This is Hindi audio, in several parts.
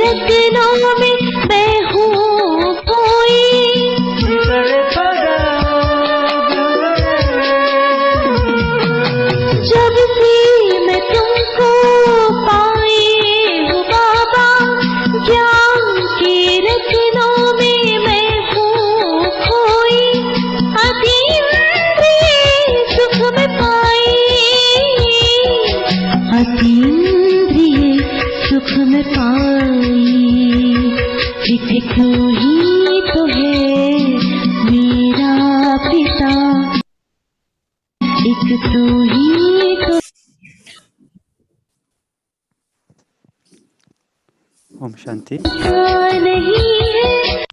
रत्नों में मैं हूँ खोई। जब से मैं तुमको पाई हूँ बाबा, ज्ञान के रत्नों में मैं हूँ खोई। अतीन्द्रिय सुख में पाई, अतीन्द्रिय सुख में पाई। एक तू ही तो है मेरा पिता, एक तू ही तो। ओम शांति। नहीं है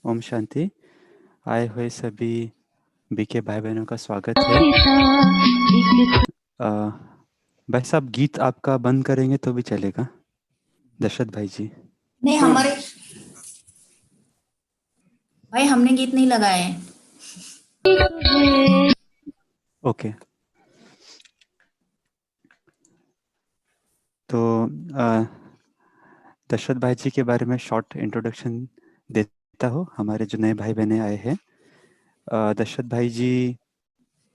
ओम शांति। आए हुए सभी बीके भाई बहनों का स्वागत है। भाई साहब, गीत आपका बंद करेंगे तो भी चलेगा, दशरथ भाई जी। नहीं, हमारे भाई हमने गीत नहीं लगाए हैं। ओके, तो दशरथ भाई जी के बारे में शॉर्ट इंट्रोडक्शन देता हूँ। हमारे जो नए भाई बहने आए हैं, दशरथ भाई जी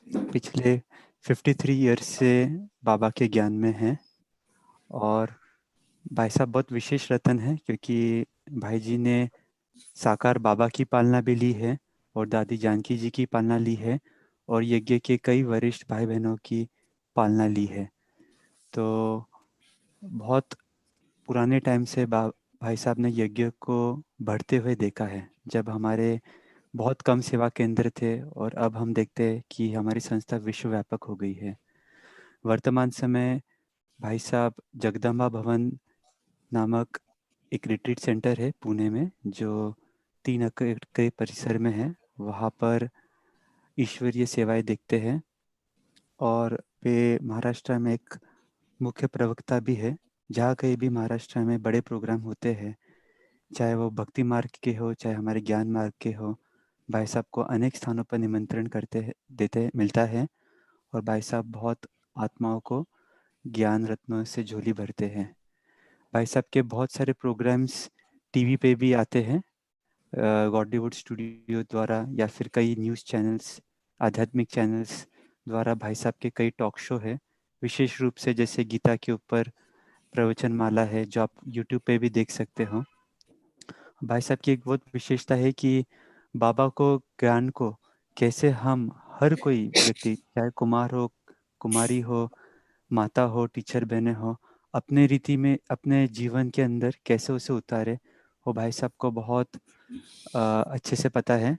पिछले 53 ईयर्स से बाबा के ज्ञान में हैं। और भाई साहब बहुत विशेष रतन है, क्योंकि भाई जी ने साकार बाबा की पालना भी ली है और दादी जानकी जी की पालना ली है और यज्ञ के कई वरिष्ठ भाई बहनों की पालना ली है। तो बहुत पुराने टाइम से भाई साहब ने यज्ञ को बढ़ते हुए देखा है। जब हमारे बहुत कम सेवा केंद्र थे और अब हम देखते हैं कि हमारी संस्था विश्वव्यापक हो गई है। वर्तमान समय भाई साहब जगदम्बा भवन नामक एक रिट्रीट सेंटर है पुणे में, जो 3 एकड़ के परिसर में है। वहाँ पर ईश्वरीय सेवाएं देखते हैं और वे महाराष्ट्र में एक मुख्य प्रवक्ता भी है। जहाँ कहीं भी महाराष्ट्र में बड़े प्रोग्राम होते हैं, चाहे वो भक्ति मार्ग के हो चाहे हमारे ज्ञान मार्ग के हो, भाई साहब को अनेक स्थानों पर निमंत्रण देते मिलता है। और भाई साहब बहुत आत्माओं को ज्ञान रत्नों से झोली भरते हैं। भाई साहब के बहुत सारे प्रोग्राम्स टीवी पे भी आते हैं, गॉडलीवुड स्टूडियो द्वारा या फिर कई न्यूज़ चैनल्स, आध्यात्मिक चैनल्स द्वारा भाई साहब के कई टॉक शो है। विशेष रूप से जैसे गीता के ऊपर प्रवचन माला है, जो आप यूट्यूब पे भी देख सकते हो। भाई साहब की एक बहुत विशेषता है कि बाबा को ज्ञान को कैसे हम हर कोई व्यक्ति, चाहे कुमार हो, कुमारी हो, माता हो, टीचर बहने हो, अपने रीति में अपने जीवन के अंदर कैसे उसे उतारे, वो भाई साहब को बहुत अच्छे से पता है।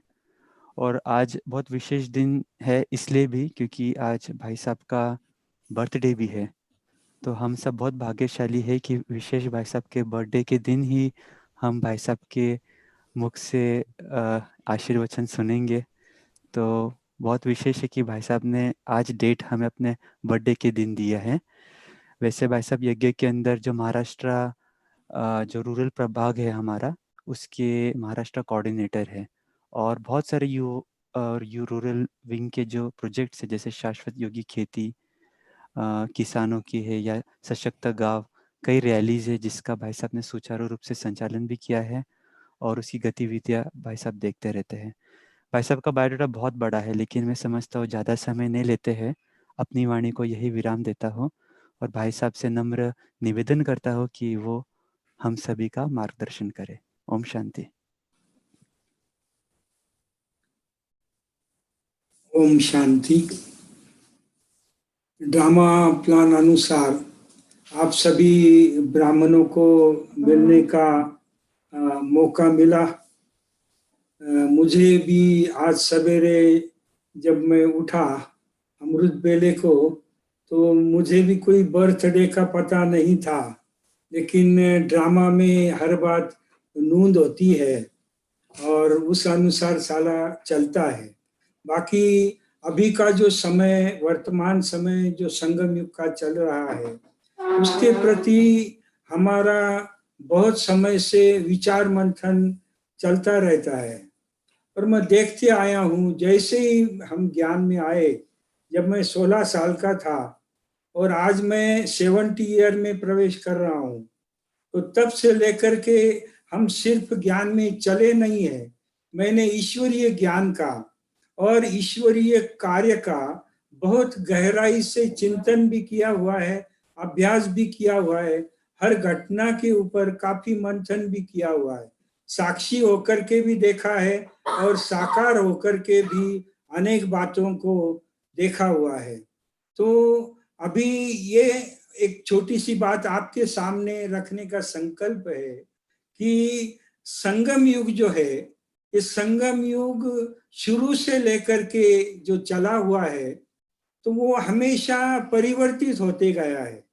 और आज बहुत विशेष दिन है इसलिए भी क्योंकि आज भाई साहब का बर्थडे भी है। तो हम सब बहुत भाग्यशाली है कि विशेष भाई साहब के बर्थडे के दिन ही हम भाई साहब के मुख से आशीर्वचन सुनेंगे। तो बहुत विशेष है कि भाई साहब ने आज डेट हमें अपने बर्थडे के दिन दिया है। वैसे भाई साहब यज्ञ के अंदर जो महाराष्ट्र जो रूरल प्रभाग है हमारा, उसके महाराष्ट्र कोऑर्डिनेटर है। और बहुत सारे यू रूरल विंग के जो प्रोजेक्ट्स है, जैसे शाश्वत योगी खेती किसानों की है या सशक्त गांव, कई रैलीज है जिसका भाई साहब ने सुचारू रूप से संचालन भी किया है और उसकी गतिविधियां भाई साहब देखते रहते हैं। भाई साहब का बायोडाटा बहुत बड़ा है, लेकिन मैं समझता हूँ ज़्यादा समय नहीं लेते हैं, अपनी वाणी को यही विराम देता हूँ और भाई साहब से नम्र निवेदन करता हूँ कि वो हम सभी का मार्गदर्शन करें। ओम शांति। ओम शांति। ड्रामा प्लान अनुसार आप सभी ब्राह्मणों को मिलने का मौका मिला। मुझे भी आज सवेरे जब मैं उठा अमृत बेले को, तो मुझे भी कोई बर्थडे का पता नहीं था, लेकिन ड्रामा में हर बात नोंद होती है और उस अनुसार साला चलता है। बाकी अभी का जो समय, वर्तमान समय जो संगम युग का चल रहा है, उसके प्रति हमारा बहुत समय से विचार मंथन चलता रहता है। और मैं देखते आया हूँ, जैसे ही हम ज्ञान में आए, जब मैं 16 साल का था और आज मैं 70 ईयर में प्रवेश कर रहा हूँ, तो तब से लेकर के हम सिर्फ ज्ञान में चले नहीं है, मैंने ईश्वरीय ज्ञान का और ईश्वरीय कार्य का बहुत गहराई से चिंतन भी किया हुआ है, अभ्यास भी किया हुआ है, हर घटना के ऊपर काफी मंथन भी किया हुआ है, साक्षी होकर के भी देखा है और साकार होकर के भी अनेक बातों को देखा हुआ है। तो अभी ये एक छोटी सी बात आपके सामने रखने का संकल्प है कि संगम युग जो है, ये संगम युग शुरू से लेकर के जो चला हुआ है, तो वो हमेशा परिवर्तित होते गया है।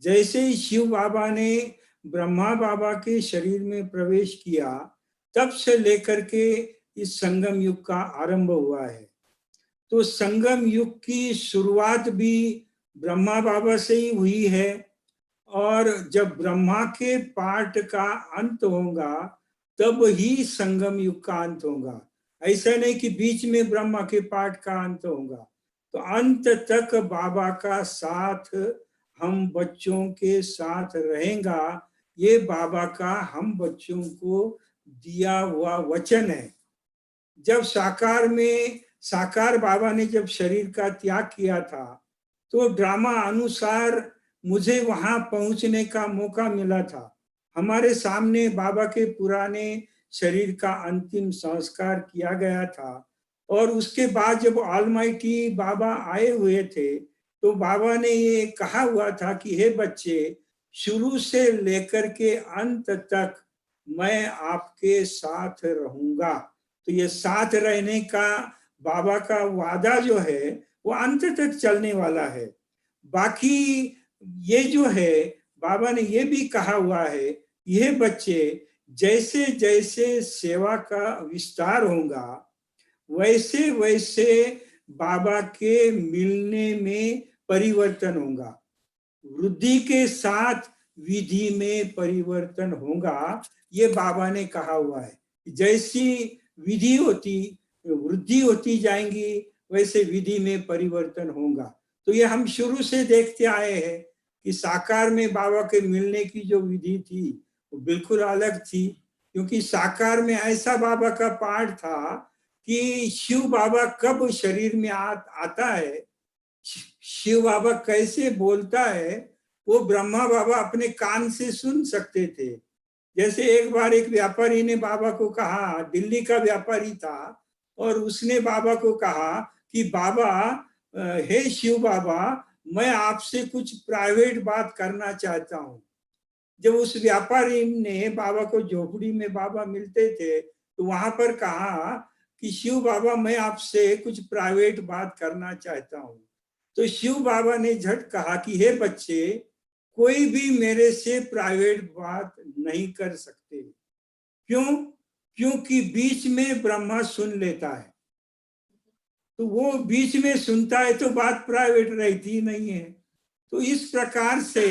जैसे ही शिव बाबा ने ब्रह्मा बाबा के शरीर में प्रवेश किया, तब से लेकर के इस संगम युग का आरंभ हुआ है। तो संगम युग की शुरुआत भी ब्रह्मा बाबा से ही हुई है, और जब ब्रह्मा के पाठ का अंत होगा तब ही संगम युग का अंत होगा। ऐसा नहीं कि बीच में ब्रह्मा के पाठ का अंत होगा। तो अंत तक बाबा का साथ हम बच्चों के साथ रहेगा, ये बाबा का हम बच्चों को दिया हुआ वचन है। जब साकार बाबा ने जब शरीर का त्याग किया था, तो ड्रामा अनुसार मुझे वहां पहुंचने का मौका मिला था। हमारे सामने बाबा के पुराने शरीर का अंतिम संस्कार किया गया था, और उसके बाद जब ऑलमाइटी बाबा आए हुए थे, तो बाबा ने ये कहा हुआ था कि हे बच्चे, शुरू से लेकर के अंत तक मैं आपके साथ रहूंगा। तो ये साथ रहने का बाबा का वादा जो है वो अंत तक चलने वाला है। बाकी ये जो है, बाबा ने ये भी कहा हुआ है, ये बच्चे जैसे जैसे सेवा का विस्तार होगा, वैसे वैसे बाबा के मिलने में परिवर्तन होगा। वृद्धि के साथ विधि में परिवर्तन होगा, ये बाबा ने कहा हुआ है। जैसी विधि होती, वृद्धि होती जाएंगी, वैसे विधि में परिवर्तन होगा। तो ये हम शुरू से देखते आए हैं कि साकार में बाबा के मिलने की जो विधि थी वो बिल्कुल अलग थी, क्योंकि साकार में ऐसा बाबा का पाठ था कि शिव बाबा कब शरीर में आता है, शिव बाबा कैसे बोलता है, वो ब्रह्मा बाबा अपने कान से सुन सकते थे। जैसे एक बार एक व्यापारी ने बाबा को कहा, दिल्ली का व्यापारी था, और उसने बाबा को कहा कि बाबा, हे शिव बाबा, मैं आपसे कुछ प्राइवेट बात करना चाहता हूँ। जब उस व्यापारी ने बाबा को, झोपड़ी में बाबा मिलते थे, तो वहां पर कहा कि शिव बाबा, मैं आपसे कुछ प्राइवेट बात करना चाहता हूँ। तो शिव बाबा ने झट कहा कि हे बच्चे, कोई भी मेरे से प्राइवेट बात नहीं कर सकते। क्यों? क्योंकि बीच में ब्रह्मा सुन लेता है। तो वो बीच में सुनता है तो बात प्राइवेट रहती नहीं है। तो इस प्रकार से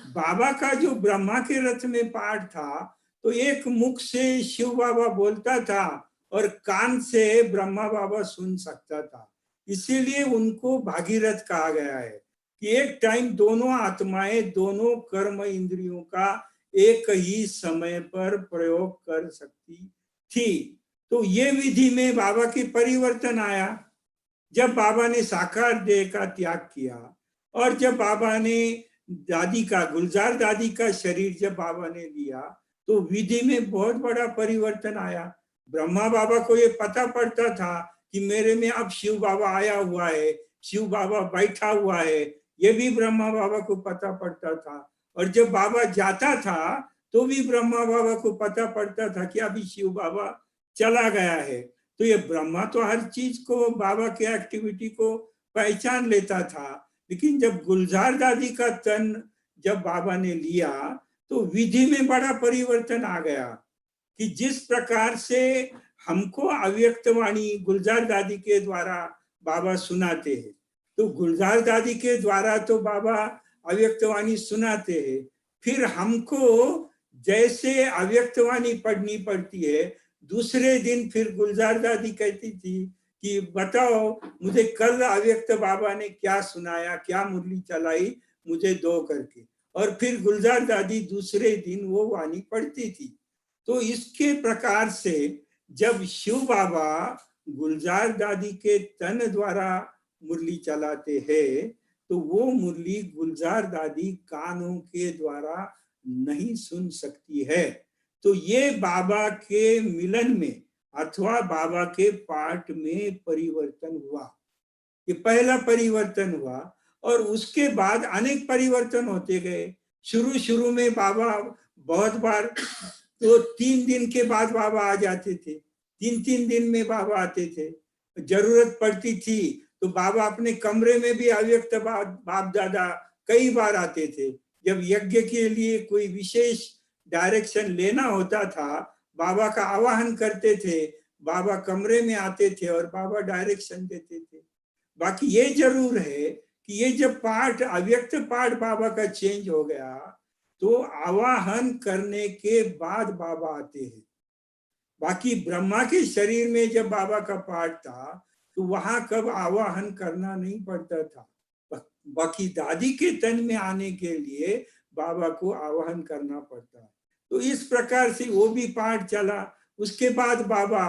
बाबा का जो ब्रह्मा के रथ में पाठ था, तो एक मुख से शिव बाबा बोलता था और कान से ब्रह्मा बाबा सुन सकता था। इसीलिए उनको भागीरथ कहा गया है कि एक टाइम दोनों आत्माएं, दोनों कर्म इंद्रियों का एक ही समय पर प्रयोग कर सकती थी। तो ये विधि में बाबा की परिवर्तन आया जब बाबा ने साकार देह का त्याग किया, और जब बाबा ने दादी का, गुलजार दादी का शरीर जब बाबा ने लिया, तो विधि में बहुत बड़ा परिवर्तन आया। ब्रह्मा बाबा को ये पता पड़ता था कि मेरे में अब शिव बाबा आया हुआ है, शिव बाबा बैठा हुआ है, ये भी ब्रह्मा बाबा को पता पड़ता था। और जब बाबा जाता था तो भी ब्रह्मा बाबा को पता पड़ता था कि अभी शिव बाबा चला गया है। तो ये ब्रह्मा तो हर चीज को, बाबा के एक्टिविटी को पहचान लेता था, लेकिन जब गुलजार दादी का तन जब बाबा ने लिया, तो विधि में बड़ा परिवर्तन आ गया कि जिस प्रकार से हमको अव्यक्तवाणी गुलजार दादी के द्वारा बाबा सुनाते हैं, तो गुलजार दादी के द्वारा तो बाबा अव्यक्तवाणी सुनाते हैं, फिर हमको जैसे अव्यक्तवाणी पढ़नी पड़ती है, दूसरे दिन फिर गुलजार दादी कहती थी कि बताओ मुझे कल अव्यक्त बाबा ने क्या सुनाया, क्या मुरली चलाई, मुझे दो करके। और फिर गुलजार दादी दूसरे दिन वो वाणी पढ़ती थी। तो इसके प्रकार से जब शिव बाबा गुलजार दादी के तन द्वारा मुरली चलाते हैं तो वो मुरली गुलजार दादी कानों के द्वारा नहीं सुन सकती है। तो ये बाबा के मिलन में अथवा बाबा के पाठ में परिवर्तन हुआ, ये पहला परिवर्तन हुआ। और उसके बाद अनेक परिवर्तन होते गए। शुरू शुरू में बाबा बहुत बार तो 3 दिन के बाद बाबा आ जाते थे, 3-3 दिन में बाबा आते थे। जरूरत पड़ती थी तो बाबा अपने कमरे में भी अव्यक्त बाप दादा कई बार आते थे। जब यज्ञ के लिए कोई विशेष डायरेक्शन लेना होता था, बाबा का आवाहन करते थे, बाबा कमरे में आते थे और बाबा डायरेक्शन देते थे। बाकी ये जरूर है कि ये जब पाठ अव्यक्त पाठ बाबा का चेंज हो गया तो आवाहन करने के बाद बाबा आते हैं। बाकी ब्रह्मा के शरीर में जब बाबा का पाठ था तो वहां कब आवाहन करना नहीं पड़ता था। बाकी दादी के तन में आने के लिए बाबा को आवाहन करना पड़ता है। तो इस प्रकार से वो भी पाठ चला। उसके बाद बाबा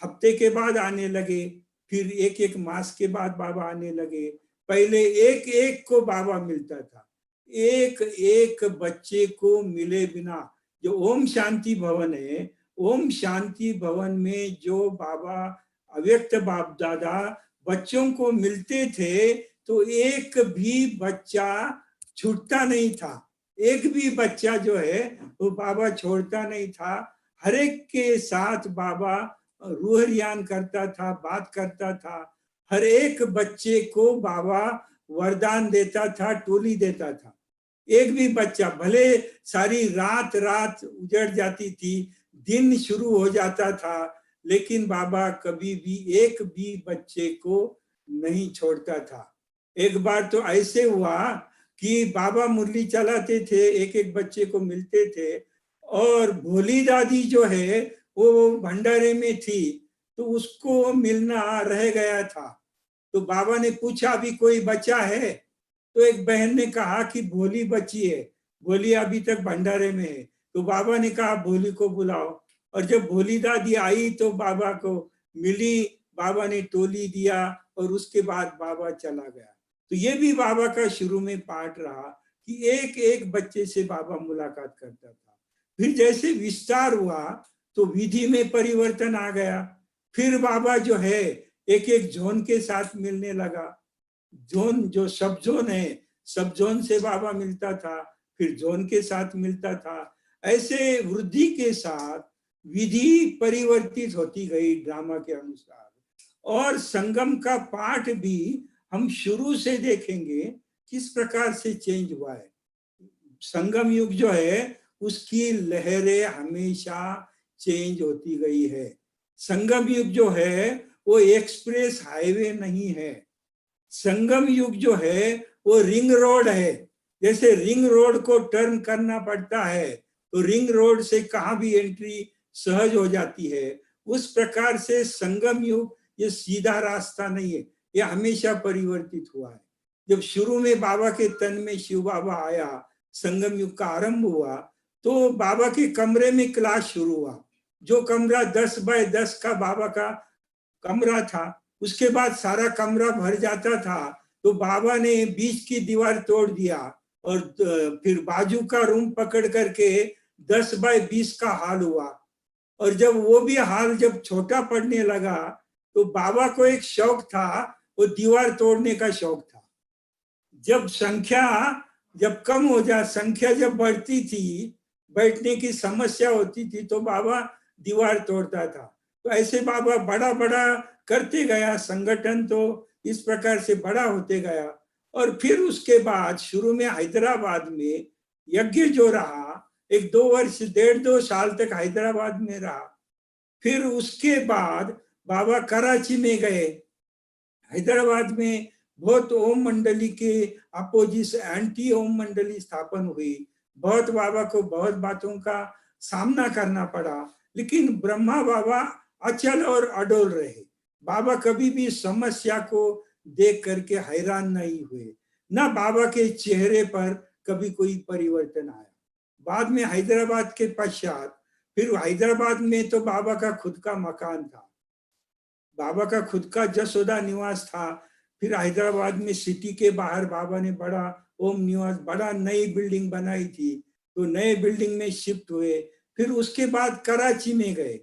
हफ्ते के बाद आने लगे, फिर 1-1 मास के बाद बाबा आने लगे। पहले एक को बाबा मिलता था, एक बच्चे को मिले बिना। जो ओम शांति भवन है, ओम शांति भवन में जो बाबा अव्यक्त बाप दादा बच्चों को मिलते थे तो एक भी बच्चा छूटता नहीं था। एक भी बच्चा जो है वो बाबा छोड़ता नहीं था। हर एक के साथ बाबा रूह रियान करता था, बात करता था। हर एक बच्चे को बाबा वरदान देता था, टोली देता था। एक भी बच्चा, भले सारी रात उजड़ जाती थी, दिन शुरू हो जाता था, लेकिन बाबा कभी भी एक भी बच्चे को नहीं छोड़ता था। एक बार तो ऐसे हुआ कि बाबा मुरली चलाते थे, एक बच्चे को मिलते थे और भोली दादी जो है वो भंडारे में थी तो उसको मिलना रह गया था। तो बाबा ने पूछा अभी कोई बचा है? तो एक बहन ने कहा कि भोली बची है, भोली अभी तक भंडारे में है। तो बाबा ने कहा भोली को बुलाओ। और जब भोली दादी आई तो बाबा को मिली, बाबा ने टोली दिया और उसके बाद बाबा चला गया। तो ये भी बाबा का शुरू में पाठ रहा कि एक बच्चे से बाबा मुलाकात करता था। फिर जैसे विस्तार हुआ तो विधि में परिवर्तन आ गया। फिर बाबा जो है एक जोन के साथ मिलने लगा। जोन जो सब जोन है, सब जोन से बाबा मिलता था, फिर जोन के साथ मिलता था। ऐसे वृद्धि के साथ विधि परिवर्तित होती गई ड्रामा के अनुसार। और संगम का पाठ भी हम शुरू से देखेंगे किस प्रकार से चेंज हुआ है। संगम युग जो है उसकी लहरें हमेशा चेंज होती गई है। संगम युग जो है वो एक्सप्रेस हाईवे नहीं है। संगम युग जो है वो रिंग रोड है। जैसे रिंग रोड को टर्न करना पड़ता है तो रिंग रोड से कहाँ भी एंट्री सहज हो जाती है, उस प्रकार से संगम युग ये सीधा रास्ता नहीं है, ये हमेशा परिवर्तित हुआ है। जब शुरू में बाबा के तन में शिव बाबा आया, संगम युग का आरंभ हुआ, तो बाबा के कमरे में क्लास शुरू हुआ। जो कमरा 10 बाय 10 का बाबा का कमरा था, उसके बाद सारा कमरा भर जाता था तो बाबा ने बीच की दीवार तोड़ दिया और फिर बाजू का रूम पकड़ करके 10 बाय 20 का हाल हुआ। और जब वो भी हाल जब छोटा पड़ने लगा तो बाबा को एक शौक था, वो दीवार तोड़ने का शौक था। जब संख्या जब कम हो जा, संख्या जब बढ़ती थी, बैठने की समस्या होती थी तो बाबा दीवार तोड़ता था। तो ऐसे बाबा बड़ा बड़ा करते गया, संगठन तो इस प्रकार से बड़ा होते गया। और फिर उसके बाद शुरू में हैदराबाद में यज्ञ जो रहा, 1-2 वर्ष 1.5-2 साल तक हैदराबाद में रहा। फिर उसके बाद बाबा कराची में गए। हैदराबाद में बहुत ओम मंडली के अपोजिट एंटी ओम मंडली स्थापन हुई। बहुत बाबा को बहुत बातों का सामना करना पड़ा, लेकिन ब्रह्मा बाबा अचल और अडोल रहे। बाबा कभी भी समस्या को देख करके हैरान नहीं हुए, ना बाबा के चेहरे पर कभी कोई परिवर्तन आया। बाद में हैदराबाद के पश्चात फिर हैदराबाद में तो बाबा का खुद का मकान था, बाबा का खुद का जसोदा निवास था। फिर हैदराबाद में सिटी के बाहर बाबा ने बड़ा ओम निवास, बड़ा नई बिल्डिंग बनाई थी, तो नए बिल्डिंग में शिफ्ट हुए। फिर उसके बाद कराची में गए,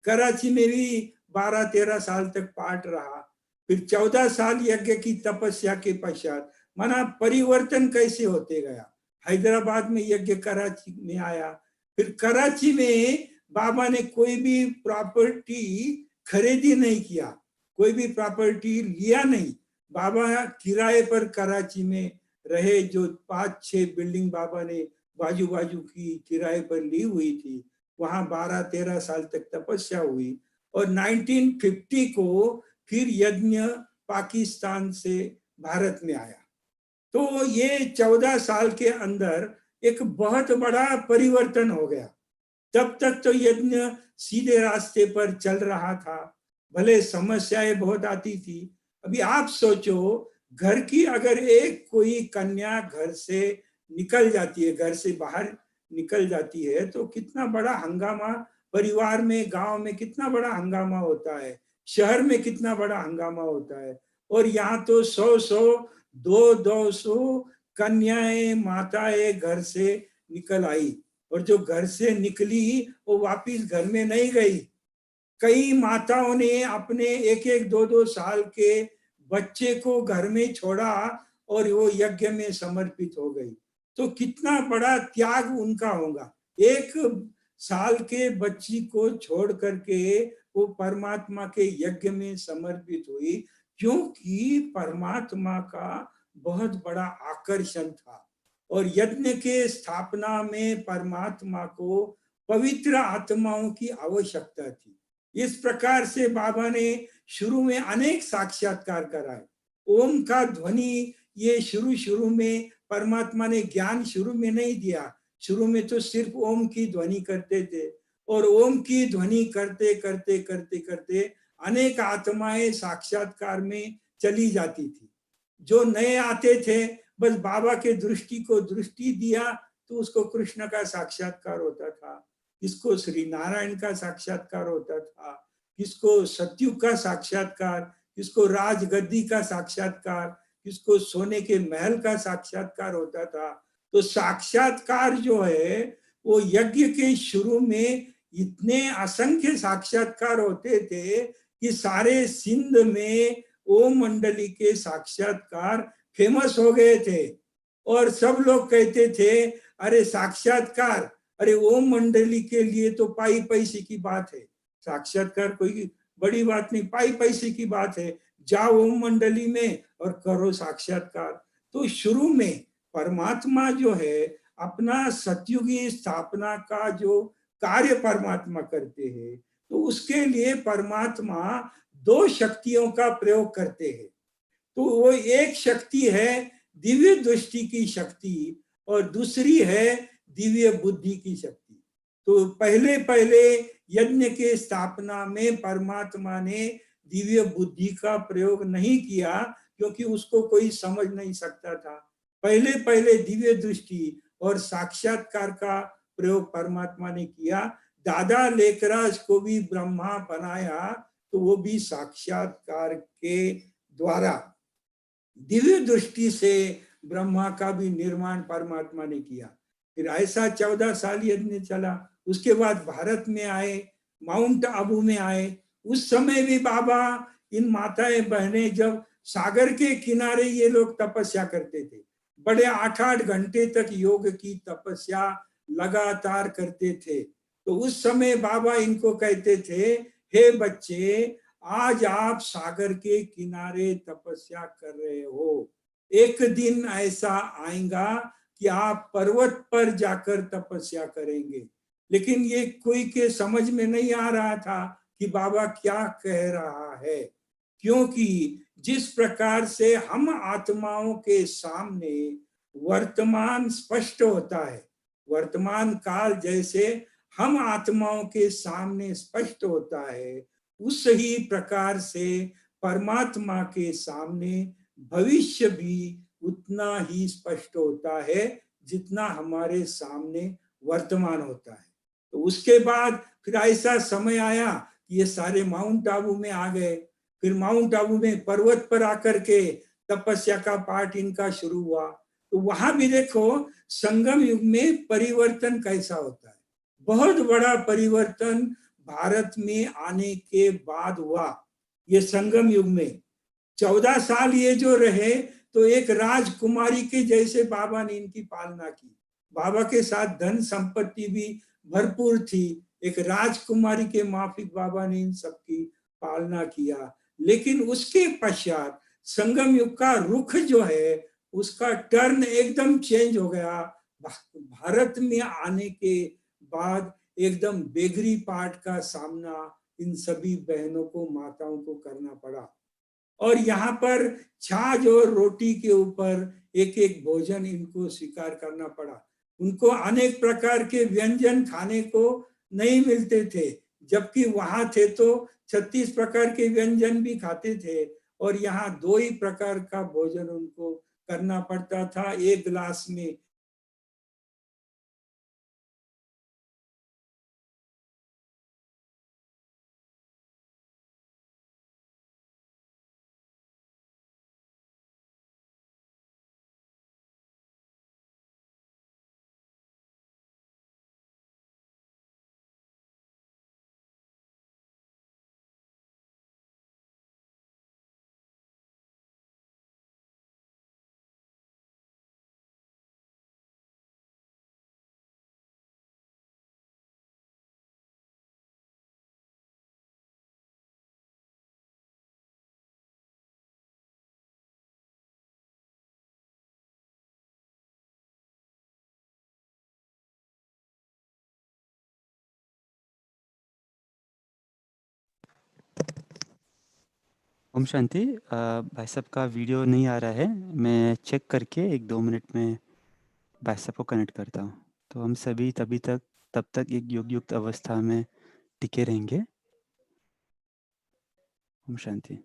कराची में भी 12-13 साल तक पाठ रहा। फिर 14 साल यज्ञ की तपस्या के पश्चात माना परिवर्तन कैसे होते गया। हैदराबाद में यज्ञ कराची में आया, फिर कराची में बाबा ने कोई भी प्रॉपर्टी खरीदी नहीं किया, कोई भी प्रॉपर्टी लिया नहीं। बाबा किराए पर कराची में रहे, जो 5-6 बिल्डिंग बाबा ने बाजू बाजू की किराए पर ली हुई थी, वहां 12-13 साल तक तपस्या हुई। और 1950 को फिर यज्ञ पाकिस्तान से भारत में आया। तो ये 14 साल के अंदर एक बहुत बड़ा परिवर्तन हो गया। तब तक तो यज्ञ सीधे रास्ते पर चल रहा था, भले समस्याएं बहुत आती थी। अभी आप सोचो, घर की अगर एक कोई कन्या घर से निकल जाती है, घर से बाहर निकल जाती है, तो कितना बड़ा हंगामा परिवार में, गांव में कितना बड़ा हंगामा होता है, शहर में कितना बड़ा हंगामा होता है। और यहाँ तो 100-100, 200-200 कन्याएं, माताएं घर से निकल आई, और जो घर से निकली वो वापिस घर में नहीं गई। कई माताओं ने अपने 1-1, 2-2 साल के बच्चे को घर में छोड़ा और वो यज्ञ में समर्पित हो गई। तो कितना बड़ा त्याग उनका होगा। 1 साल के बच्ची को छोड़ करके वो परमात्मा के यज्ञ में समर्पित हुई, क्योंकि परमात्मा का बहुत बड़ा आकर्षण था। और यज्ञ के स्थापना में परमात्मा को पवित्र आत्माओं की आवश्यकता थी। इस प्रकार से बाबा ने शुरू में अनेक साक्षात्कार कराए। ओम का ध्वनि, ये शुरू में परमात्मा ने ज्ञान शुरू में नहीं दिया। शुरू में तो सिर्फ ओम की ध्वनि करते थे, और ओम की ध्वनि करते करते करते करते अनेक आत्माएं साक्षात्कार में चली जाती थी। जो नए आते थे, बस बाबा के दृष्टि को दृष्टि दिया तो उसको कृष्ण का साक्षात्कार होता था, किसको श्री नारायण का साक्षात्कार होता था, किसको सत्युग का साक्षात्कार, किसको राजगद्दी का साक्षात्कार, किसको सोने के महल का साक्षात्कार होता था। तो साक्षात्कार जो है वो यज्ञ के शुरू में इतने असंख्य साक्षात्कार होते थे कि सारे सिंध में ओम मंडली के साक्षात्कार फेमस हो गए थे। और सब लोग कहते थे, अरे साक्षात्कार, अरे ओम मंडली के लिए तो पाई पैसे की बात है, साक्षात्कार कोई बड़ी बात नहीं, पाई पैसे की बात है, जाओ ओम मंडली में और करो साक्षात्कार। तो शुरू में परमात्मा जो है अपना सतयुगी स्थापना का जो कार्य परमात्मा करते हैं, तो उसके लिए परमात्मा 2 शक्तियों का प्रयोग करते हैं। तो वो एक शक्ति है दिव्य दृष्टि की शक्ति, और दूसरी है दिव्य बुद्धि की शक्ति। तो पहले यज्ञ के स्थापना में परमात्मा ने दिव्य बुद्धि का प्रयोग नहीं किया, क्योंकि उसको कोई समझ नहीं सकता था। पहले दिव्य दृष्टि और साक्षात्कार का प्रयोग परमात्मा ने किया। दादा लेखराज को भी ब्रह्मा बनाया, तो वो भी साक्षात्कार के द्वारा दिव्य दृष्टि से ब्रह्मा का भी निर्माण परमात्मा ने किया। फिर ऐसा 14 साल यज्ञ चला। उसके बाद भारत में आए, माउंट आबू में आए। उस समय भी बाबा, इन माताएं बहनें, जब सागर के किनारे ये लोग तपस्या करते थे, बड़े 8-8 घंटे तक योग की तपस्या लगातार करते थे। तो उस समय बाबा इनको कहते थे, हे बच्चे, आज आप सागर के किनारे तपस्या कर रहे हो, एक दिन ऐसा आएगा कि आप पर्वत पर जाकर तपस्या करेंगे। लेकिन ये कोई के समझ में नहीं आ रहा था कि बाबा क्या कह रहा है, क्योंकि जिस प्रकार से हम आत्माओं के सामने वर्तमान स्पष्ट होता है, वर्तमान काल जैसे हम आत्माओं के सामने स्पष्ट होता है, उस ही प्रकार से परमात्मा के सामने भविष्य भी उतना ही स्पष्ट होता है जितना हमारे सामने वर्तमान होता है। तो उसके बाद फिर ऐसा समय आया कि ये सारे माउंट आबू में आ गए। फिर माउंट आबू में पर्वत पर आकर के तपस्या का पाठ इनका शुरू हुआ। तो वहां भी देखो संगम युग में परिवर्तन कैसा होता है। बहुत बड़ा परिवर्तन भारत में आने के बाद हुआ। ये संगम युग में 14 साल ये जो रहे तो एक राजकुमारी के जैसे बाबा ने इनकी पालना की। बाबा के साथ धन संपत्ति भी भरपूर थी। एक राजकुमारी के माफिक बाबा ने इन सबकी पालना किया। लेकिन उसके पश्चात संगम युग का रुख जो है उसका टर्न एकदम चेंज हो गया। भारत में आने के बाद एकदम बेगरी पाठ का सामना इन सभी बहनों को, माताओं को करना पड़ा। और यहाँ पर छाछ और रोटी के ऊपर एक एक भोजन इनको स्वीकार करना पड़ा। उनको अनेक प्रकार के व्यंजन खाने को नहीं मिलते थे, जबकि वहां थे तो 36 प्रकार के व्यंजन भी खाते थे। और यहाँ 2 ही प्रकार का भोजन उनको करना पड़ता था। एक गिलास में ओम शांति। भाई साहब का वीडियो नहीं आ रहा है, मैं चेक करके 1-2 मिनट में भाई साहब को कनेक्ट करता हूँ। तो हम सभी तब तक एक योग युक्त अवस्था में टिके रहेंगे। ओम शांति।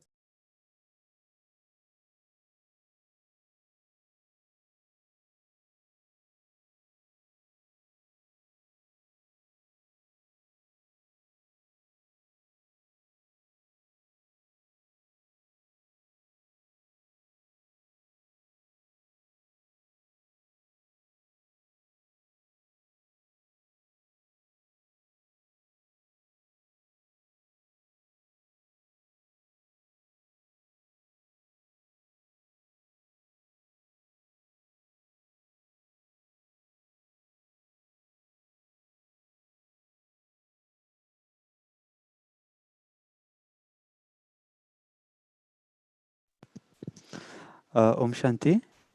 ओम शांति।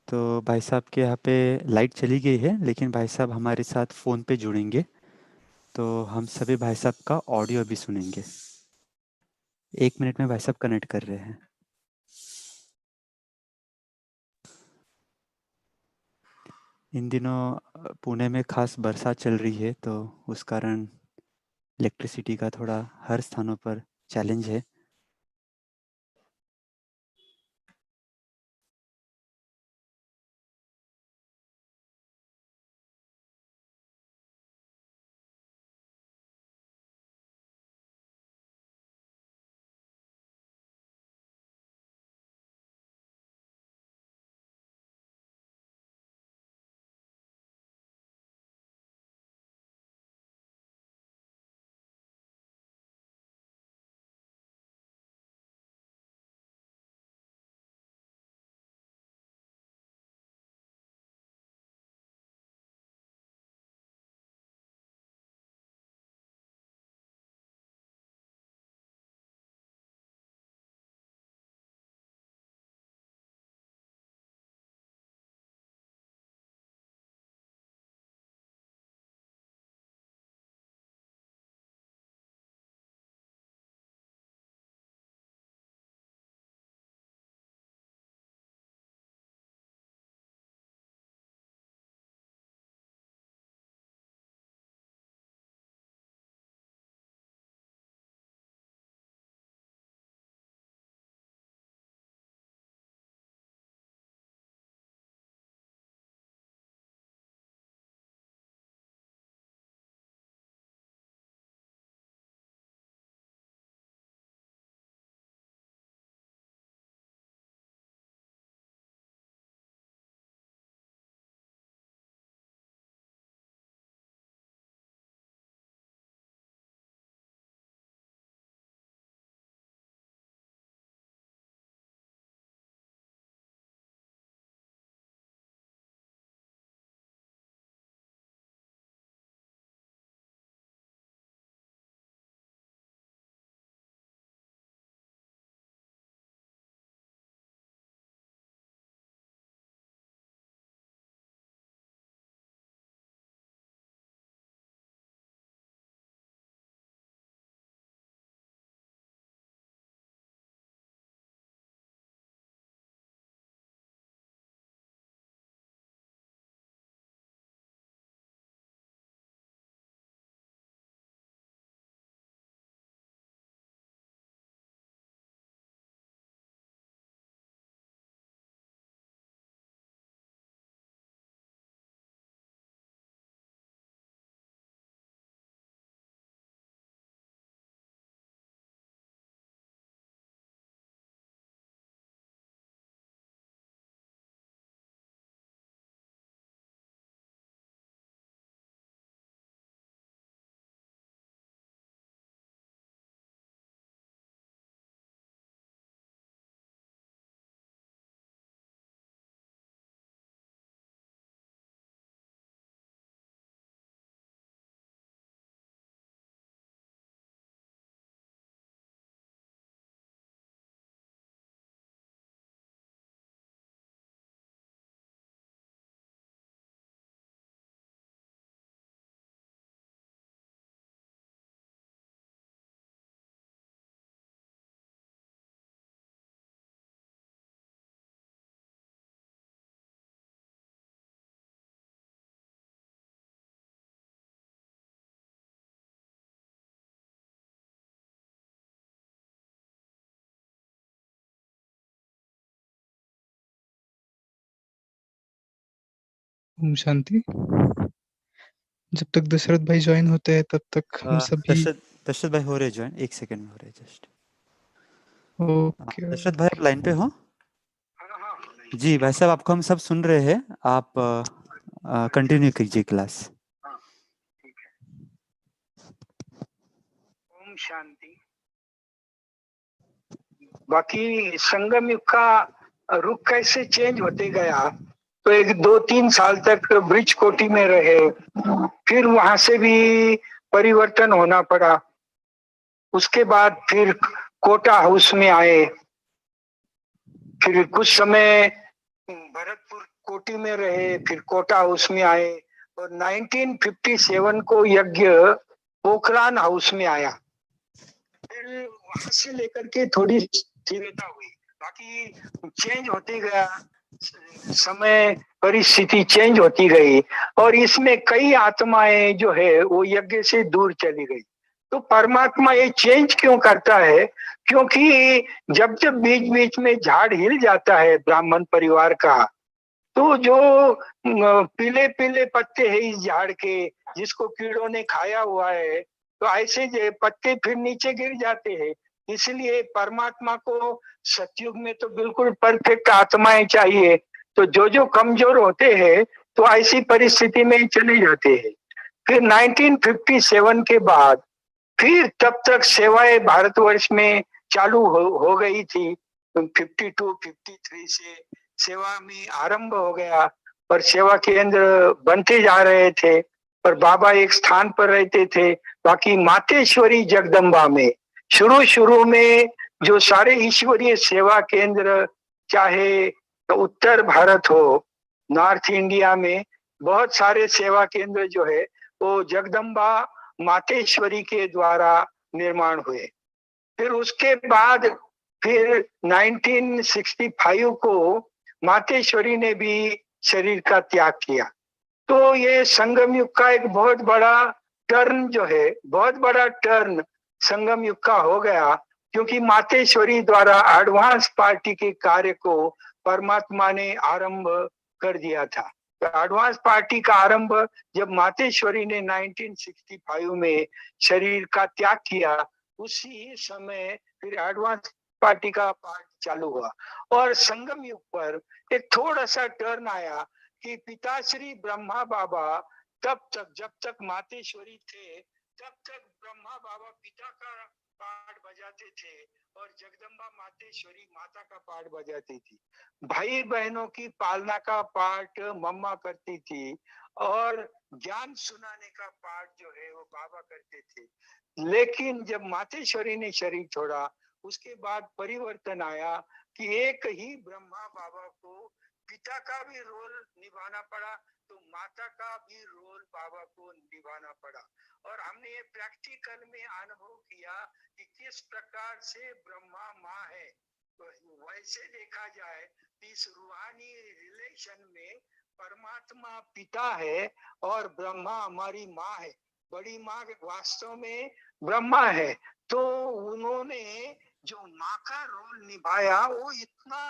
तो भाई साहब के यहाँ पे लाइट चली गई है, लेकिन भाई साहब हमारे साथ फ़ोन पे जुड़ेंगे, तो हम सभी भाई साहब का ऑडियो भी सुनेंगे। 1 मिनट में भाई साहब कनेक्ट कर रहे हैं। इन दिनों पुणे में खास बरसात चल रही है, तो उस कारण इलेक्ट्रिसिटी का थोड़ा हर स्थानों पर चैलेंज है। ओम शांति। जब तक दशरथ भाई ज्वाइन होते हैं तब तक हम सभी दशरथ भाई हो रहे ज्वाइन, 1 सेकंड में हो रहे जस्ट। ओके। दशरथ भाई आप लाइन पे हो? जी भाई साहब, आपको हम सब सुन रहे हैं, आप कंटिन्यू कीजिए क्लास। ओम शांति। बाकी संगम युग का रुख कैसे चेंज होते गया, तो एक 2-3 साल तक ब्रिज कोटी में रहे, फिर वहां से भी परिवर्तन होना पड़ा। उसके बाद फिर कोटा हाउस में आए, फिर कुछ समय भरतपुर कोटी में रहे, फिर कोटा हाउस में आए, और 1957 को यज्ञ पोखरान हाउस में आया। फिर वहां से लेकर के थोड़ी स्थिरता हुई, बाकी चेंज होते गया, समय परिस्थिति चेंज होती गई, और इसमें कई आत्माएं जो है वो यज्ञ से दूर चली गई। तो परमात्मा ये चेंज क्यों करता है? क्योंकि जब जब बीच बीच में झाड़ हिल जाता है ब्राह्मण परिवार का, तो जो पीले पीले पत्ते हैं इस झाड़ के, जिसको कीड़ों ने खाया हुआ है, तो ऐसे पत्ते फिर नीचे गिर जाते हैं। इसलिए परमात्मा को सतयुग में तो बिल्कुल परफेक्ट आत्माएं चाहिए, तो जो जो कमजोर होते हैं तो ऐसी परिस्थिति में चले जाते हैं। फिर 1957 के बाद फिर तब तक सेवाएं भारतवर्ष में चालू हो गई थी। 52-53 से सेवा में आरंभ हो गया, और सेवा केंद्र बनते जा रहे थे, और बाबा एक स्थान पर रहते थे। बाकी मातेश्वरी जगदम्बा में शुरू में जो सारे ईश्वरीय सेवा केंद्र, चाहे तो उत्तर भारत हो, नॉर्थ इंडिया में बहुत सारे सेवा केंद्र जो है वो जगदम्बा मातेश्वरी के द्वारा निर्माण हुए। फिर उसके बाद फिर 1965 को मातेश्वरी ने भी शरीर का त्याग किया। तो ये संगम युग का एक बहुत बड़ा टर्न जो है, बहुत बड़ा टर्न संगम युग का हो गया, क्योंकि मातेश्वरी द्वारा एडवांस पार्टी के कार्य को परमात्मा ने आरंभ कर दिया था। तो एडवांस पार्टी का आरंभ जब मातेश्वरी ने 1965 में शरीर का त्याग किया, उसी समय फिर एडवांस पार्टी का पार्ट चालू हुआ। और संगम युग पर एक थोड़ा सा टर्न आया कि पिताश्री ब्रह्मा बाबा तब तक, जब तक मातेश्वरी थे तब तक ब्रह्मा बाबा पिता का पाठ बजाते थे, और जगदम्बा मातेश्वरी माता का पाठ बजाती थी। भाई बहनों की पालना का पाठ मम्मा करती थी, और ज्ञान सुनाने का पाठ जो है वो बाबा करते थे। लेकिन जब मातेश्वरी ने शरीर छोड़ा, उसके बाद परिवर्तन आया कि एक ही ब्रह्मा बाबा को पिता का भी रोल निभाना पड़ा, तो माता का भी रोल बाबा को निभाना पड़ा। और हमने ये प्रैक्टिकल में अनुभव किया कि किस प्रकार से ब्रह्मा माँ है। तो वैसे देखा जाए इस रूहानी रिलेशन में परमात्मा पिता है और ब्रह्मा हमारी माँ है। बड़ी माँ वास्तव में ब्रह्मा है। तो उन्होंने जो माँ का रोल निभाया वो इतना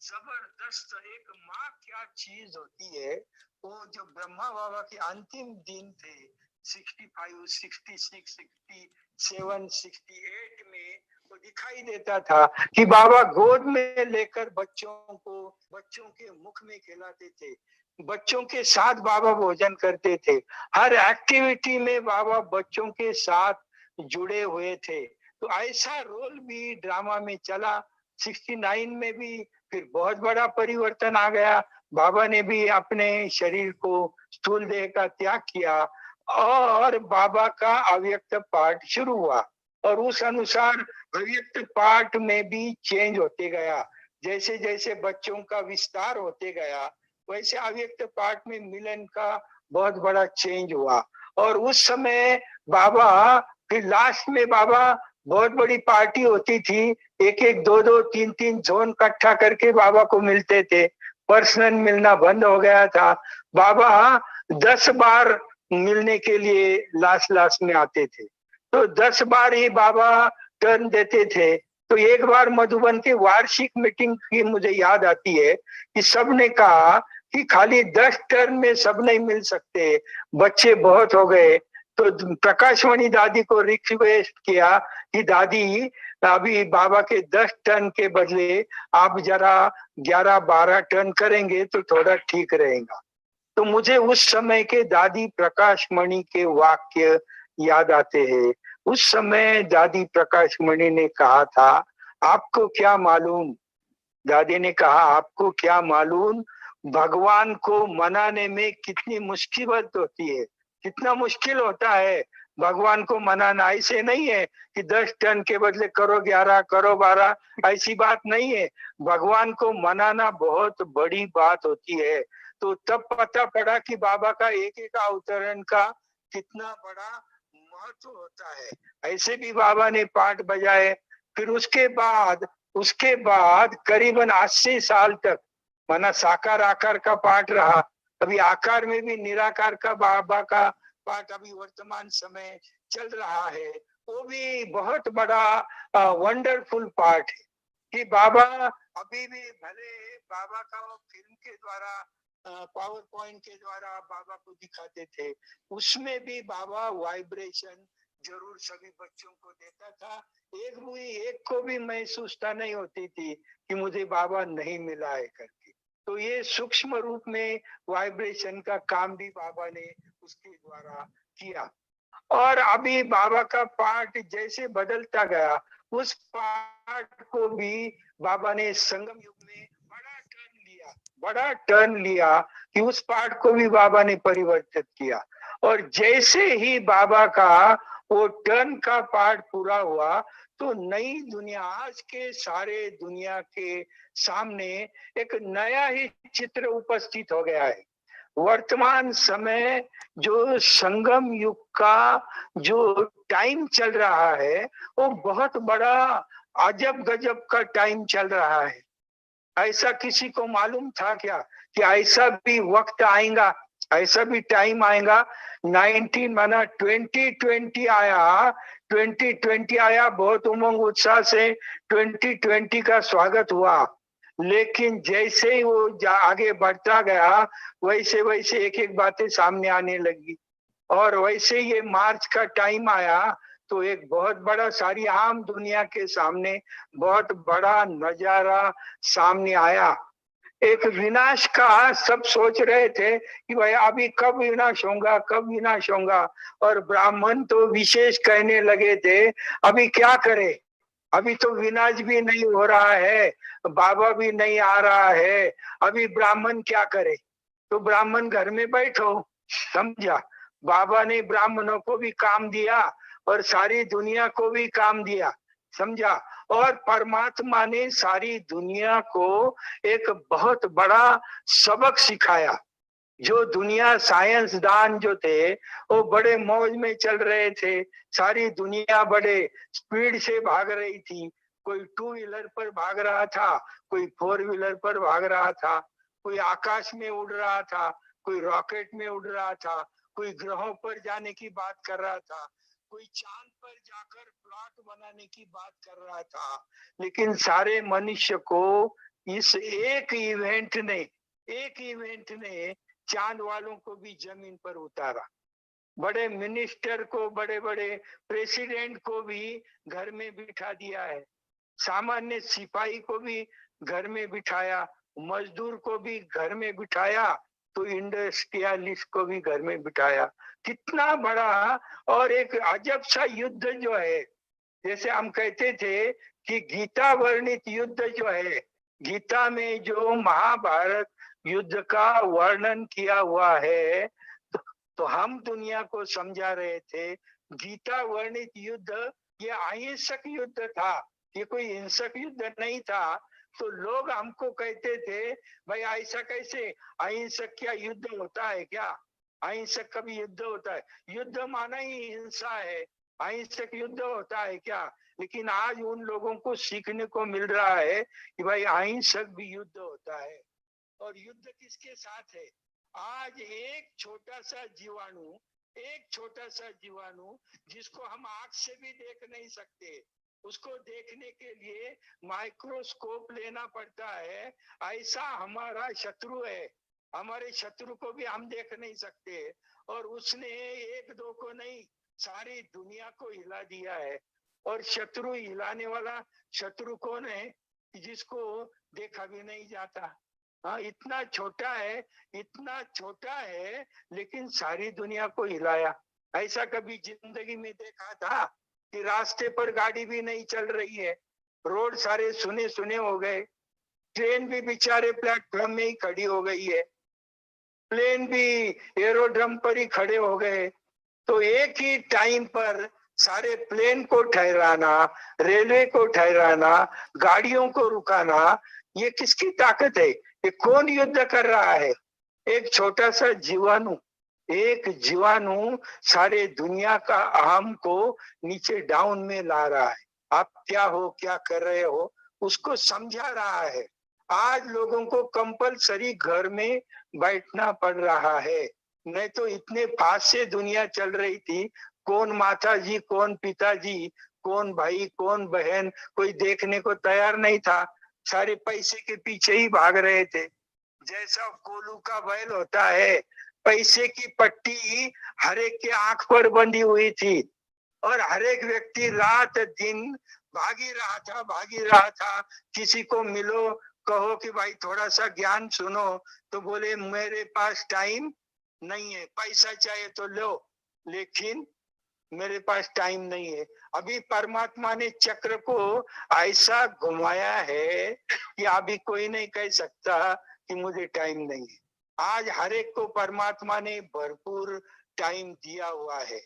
जबरदस्त, एक माँ क्या चीज होती है, वो जो ब्रह्मा बाबा के अंतिम दिन थे 65, 66, 67, 68 में वो दिखाई देता था कि बाबा गोद में लेकर बच्चों के मुख में खिलाते थे, बच्चों के साथ बाबा भोजन करते थे, हर एक्टिविटी में बाबा बच्चों के साथ जुड़े हुए थे। तो ऐसा रोल भी ड्रामा में चला। 69 में भी फिर बहुत बड़ा परिवर्तन आ गया। बाबा ने भी अपने शरीर को स्थूल देह का त्याग किया, और बाबा का अव्यक्त पाठ शुरू हुआ, और उस अनुसार अव्यक्त पाठ में भी चेंज होते गया। जैसे जैसे बच्चों का विस्तार होते गया, वैसे अव्यक्त पाठ में मिलन का बहुत बड़ा चेंज हुआ। और उस समय बाबा फिर लास्ट में बाबा बहुत बड़ी पार्टी होती थी, 1-1, 2-2, 3-3 जोन इकट्ठा करके बाबा को मिलते थे। पर्सनल मिलना बंद हो गया था। बाबा 10 बार मिलने के लिए लास्ट में आते थे, तो 10 बार ही बाबा टर्न देते थे। तो एक बार मधुबन के वार्षिक मीटिंग की मुझे याद आती है कि सबने कहा कि खाली 10 टर्न में सब नहीं मिल सकते, बच्चे बहुत हो गए। तो प्रकाशवाणी दादी को रिक्वेस्ट किया कि दादी अभी बाबा के 10 टन के बदले आप जरा 11-12 टन करेंगे तो थोड़ा ठीक रहेगा। तो मुझे उस समय के दादी प्रकाशमणि के वाक्य याद आते हैं। उस समय दादी प्रकाशमणि ने कहा था, आपको क्या मालूम, दादी ने कहा आपको क्या मालूम भगवान को मनाने में कितनी मुश्किल होती है, कितना मुश्किल होता है भगवान को मनाना। ऐसे नहीं है कि 10 टन के बदले करो 11, करो 12, ऐसी बात नहीं है। भगवान को मनाना बहुत बड़ी बात होती है। तो तब पता पड़ा कि बाबा का एक एक अवतरण का कितना बड़ा महत्व होता है। ऐसे भी बाबा ने पाठ बजाए। फिर उसके बाद करीबन 80 साल तक माना साकार आकार का पाठ रहा। अभी आकार में भी निराकार का बाबा का पाठ अभी वर्तमान समय चल रहा है। वो भी बहुत बड़ा वंडरफुल पाठ है कि बाबा अभी भी भले बाबा का फिल्म के द्वारा पावर पॉइंट के द्वारा बाबा को दिखाते थे, उसमें भी बाबा वाइब्रेशन जरूर सभी बच्चों को देता था। एक को भी महसूसता नहीं होती थी कि मुझे बाबा नहीं मिला है करके। तो ये सूक्ष्म रूप में वाइब्रेशन का काम भी बाबा ने उसके द्वारा किया। और अभी बाबा का पाठ जैसे बदलता गया, उस पाठ को भी बाबा ने संगम युग में बड़ा टर्न लिया कि उस पाठ को भी बाबा ने परिवर्तित किया। और जैसे ही बाबा का वो टर्न का पाठ पूरा हुआ तो नई दुनिया, आज के सारे दुनिया के सामने एक नया ही चित्र उपस्थित हो गया है। वर्तमान समय जो संगम युग का जो टाइम चल रहा है वो बहुत बड़ा अजब गजब का टाइम चल रहा है। ऐसा किसी को मालूम था क्या कि ऐसा भी वक्त आएगा, ऐसा भी टाइम आएगा। 2020 आया, 2020 आया, बहुत उमंग उत्साह से 2020 का स्वागत हुआ। लेकिन जैसे ही वो आगे बढ़ता गया वैसे वैसे एक एक बातें सामने आने लगी। और वैसे ये मार्च का टाइम आया तो एक बहुत बड़ा सारी आम दुनिया के सामने बहुत बड़ा नजारा सामने आया। एक विनाश का सब सोच रहे थे कि भाई अभी कब विनाश होगा, कब विनाश होगा। और ब्राह्मण तो विशेष कहने लगे थे अभी क्या करे, अभी तो विनाश भी नहीं हो रहा है, बाबा भी नहीं आ रहा है, अभी ब्राह्मण क्या करे। तो ब्राह्मण घर में बैठो, समझा। बाबा ने ब्राह्मणों को भी काम दिया और सारी दुनिया को भी काम दिया, समझा। और परमात्मा ने सारी दुनिया को एक बहुत बड़ा सबक सिखाया। जो दुनिया साइंसदान जो थे वो बड़े मौज में चल रहे थे, सारी दुनिया बड़े स्पीड से भाग रही थी। कोई 2 व्हीलर पर भाग रहा था, कोई 4 व्हीलर पर भाग रहा था, कोई आकाश में उड़ रहा था, कोई रॉकेट में उड़ रहा था, कोई ग्रहों पर जाने की बात कर रहा था, कोई चांद पर जाकर प्लॉट बनाने की बात कर रहा था। लेकिन सारे मनुष्य को इस एक इवेंट ने चांद वालों को भी जमीन पर उतारा। बड़े मिनिस्टर को, बड़े बड़े प्रेसिडेंट को भी घर में बिठा दिया है, सामान्य सिपाही को भी घर में बिठाया, मजदूर को भी घर में बिठाया, तो इंडस्ट्रियलिस्ट को भी घर में बिठाया। कितना बड़ा और एक अजब सा युद्ध जो है, जैसे हम कहते थे कि गीता वर्णित युद्ध जो है, गीता में जो महाभारत युद्ध का वर्णन किया हुआ है, तो हम दुनिया को समझा रहे थे गीता वर्णित युद्ध ये अहिंसक युद्ध था, ये कोई हिंसक युद्ध नहीं था। तो लोग हमको कहते थे भाई ऐसा कैसे, अहिंसक क्या युद्ध होता है क्या, अहिंसक कभी युद्ध होता है, युद्ध माना ही हिंसा है, अहिंसक युद्ध होता है क्या। लेकिन आज उन लोगों को सीखने को मिल रहा है कि भाई अहिंसक भी युद्ध होता है। और युद्ध किसके साथ है, आज एक छोटा सा जीवाणु जिसको हम आंख से भी देख नहीं सकते, उसको देखने के लिए माइक्रोस्कोप लेना पड़ता है, ऐसा हमारा शत्रु है। हमारे शत्रु को भी हम देख नहीं सकते, और उसने एक दो को नहीं, सारी दुनिया को हिला दिया है। और शत्रु हिलाने वाला शत्रु कौन है? जिसको देखा भी नहीं जाता। हाँ, इतना छोटा है, इतना छोटा है, लेकिन सारी दुनिया को हिलाया। ऐसा कभी जिंदगी में देखा था कि रास्ते पर गाड़ी भी नहीं चल रही है, रोड सारे सुने सुने हो गए, ट्रेन भी बेचारे प्लेटफॉर्म में ही खड़ी हो गई है, प्लेन भी एरोड्रम पर ही खड़े हो गए। तो एक ही टाइम पर सारे प्लेन को ठहराना, रेलवे को ठहराना, गाड़ियों को रुकाना, ये किसकी ताकत है? ये कौन युद्ध कर रहा है? एक छोटा सा जीवाणु, एक जीवाणु सारे दुनिया का अहम को नीचे डाउन में ला रहा है। आप क्या हो, क्या कर रहे हो, उसको समझा रहा है। आज लोगों को कंपलसरी घर में बैठना पड़ रहा है, नहीं तो इतने फास्ट से दुनिया चल रही थी, कौन माता जी, कौन पिताजी, कौन भाई, कौन बहन, कोई देखने को तैयार नहीं था। सारे पैसे के पीछे ही भाग रहे थे। जैसा कोलू का बैल होता है, पैसे की पट्टी हर एक के आंख पर बंधी हुई थी, और हर एक व्यक्ति रात दिन भागी रहा था। किसी को मिलो, कहो कि भाई थोड़ा सा ज्ञान सुनो, तो बोले मेरे पास टाइम नहीं है, पैसा चाहिए तो लो, लेकिन मेरे पास टाइम नहीं है। अभी परमात्मा ने चक्र को ऐसा घुमाया है कि अभी कोई नहीं कह सकता कि मुझे टाइम नहीं है। आज हर एक को परमात्मा ने भरपूर टाइम दिया हुआ है,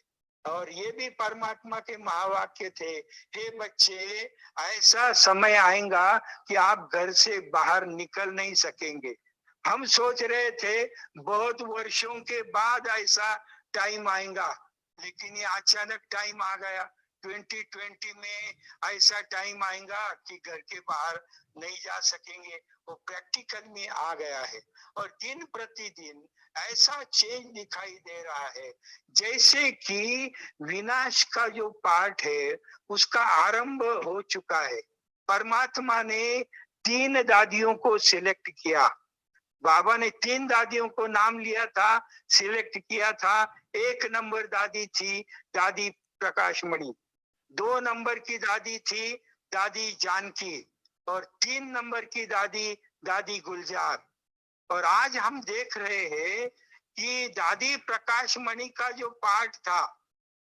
और ये भी परमात्मा के महावाक्य थे, हे बच्चे, ऐसा समय आएगा कि आप घर से बाहर निकल नहीं सकेंगे। हम सोच रहे थे बहुत वर्षों के बाद ऐसा टाइम आएगा, लेकिन ये अचानक टाइम आ गया। 2020 में ऐसा टाइम आएगा कि घर के बाहर नहीं जा सकेंगे, वो प्रैक्टिकल में आ गया है। और दिन प्रतिदिन ऐसा चेंज दिखाई दे रहा है, जैसे कि विनाश का जो पार्ट है उसका आरंभ हो चुका है। परमात्मा ने 3 दादियों को सिलेक्ट किया, बाबा ने 3 दादियों को नाम लिया था, सिलेक्ट किया था। 1 नंबर दादी थी दादी प्रकाशमणि, 2 नंबर की दादी थी दादी जानकी, और 3 नंबर की दादी दादी गुलजार। और आज हम देख रहे हैं कि दादी प्रकाशमणि का जो पार्ट था,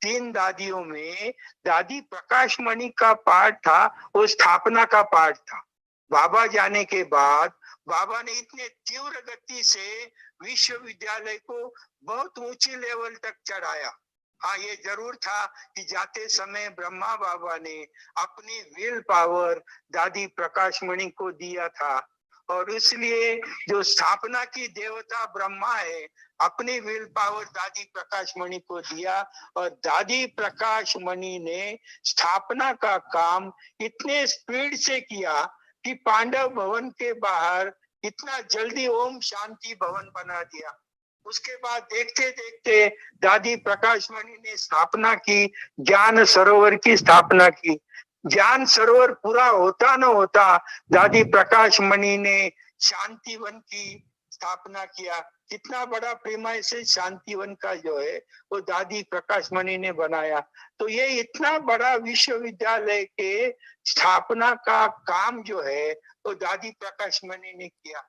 3 दादियों में दादी प्रकाशमणि का पार्ट था, वो स्थापना का पार्ट था। बाबा जाने के बाद बाबा ने इतने तीव्र गति से विश्वविद्यालय को बहुत ऊंची लेवल तक चढ़ाया। हाँ, ये जरूर था कि जाते समय ब्रह्मा बाबा ने अपनी विल पावर दादी प्रकाशमणि को दिया था, और इसलिए जो स्थापना की देवता ब्रह्मा है, अपनी विल पावर दादी प्रकाशमणि को दिया, और दादी प्रकाशमणि ने स्थापना का काम इतने स्पीड से किया कि पांडव भवन के बाहर इतना जल्दी ओम शांति भवन बना दिया। उसके बाद देखते देखते दादी प्रकाशमणि ने स्थापना की, ज्ञान सरोवर की स्थापना की। ज्ञान सरोवर पूरा होता न होता दादी प्रकाशमणि ने शांतिवन की स्थापना किया। कितना बड़ा प्रीमाइसेस शांतिवन का जो है वो दादी प्रकाशमणि ने बनाया। तो ये इतना बड़ा विश्वविद्यालय के स्थापना का काम जो है वो दादी प्रकाशमणि ने किया।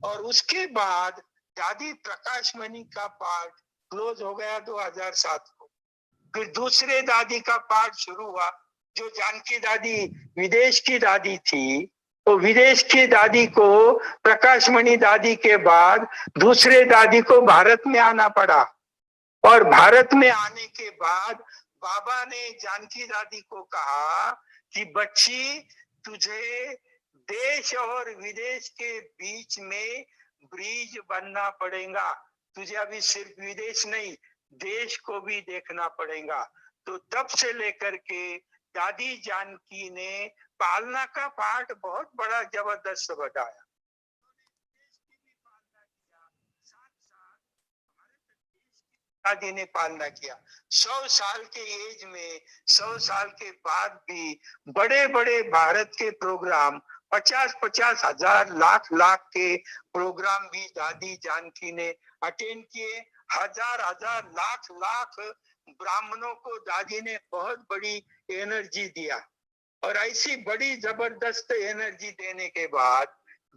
और उसके बाद दादी प्रकाशमणि का पार्ट क्लोज हो गया 2007 को। फिर दूसरे दादी का पार्ट शुरू हुआ, जो जानकी दादी विदेश की दादी थी, तो विदेश की दादी को प्रकाशमणि दादी के बाद दूसरे दादी को भारत में आना पड़ा। और भारत में आने के बाद बाबा ने जानकी दादी को कहा कि बच्ची, तुझे देश और विदेश के बीच में ब्रिज बनना पड़ेगा। तुझे अभी सिर्फ विदेश नहीं, देश को भी देखना पड़ेगा। तो तब से लेकर के दादी जानकी ने पालना का पार्ट बहुत बड़ा जबरदस्त बताया। दादी ने पालना किया। 100 साल के एज में, 100 साल के बाद भी बड़े बड़े भारत के प्रोग्राम 50-50 हजार लाख लाख के प्रोग्राम भी दादी जानकी ने अटेंड किए। हजार लाख लाख ब्राह्मणों को दादी ने बहुत बड़ी एनर्जी दिया। और ऐसी बड़ी जबरदस्त एनर्जी देने के बाद,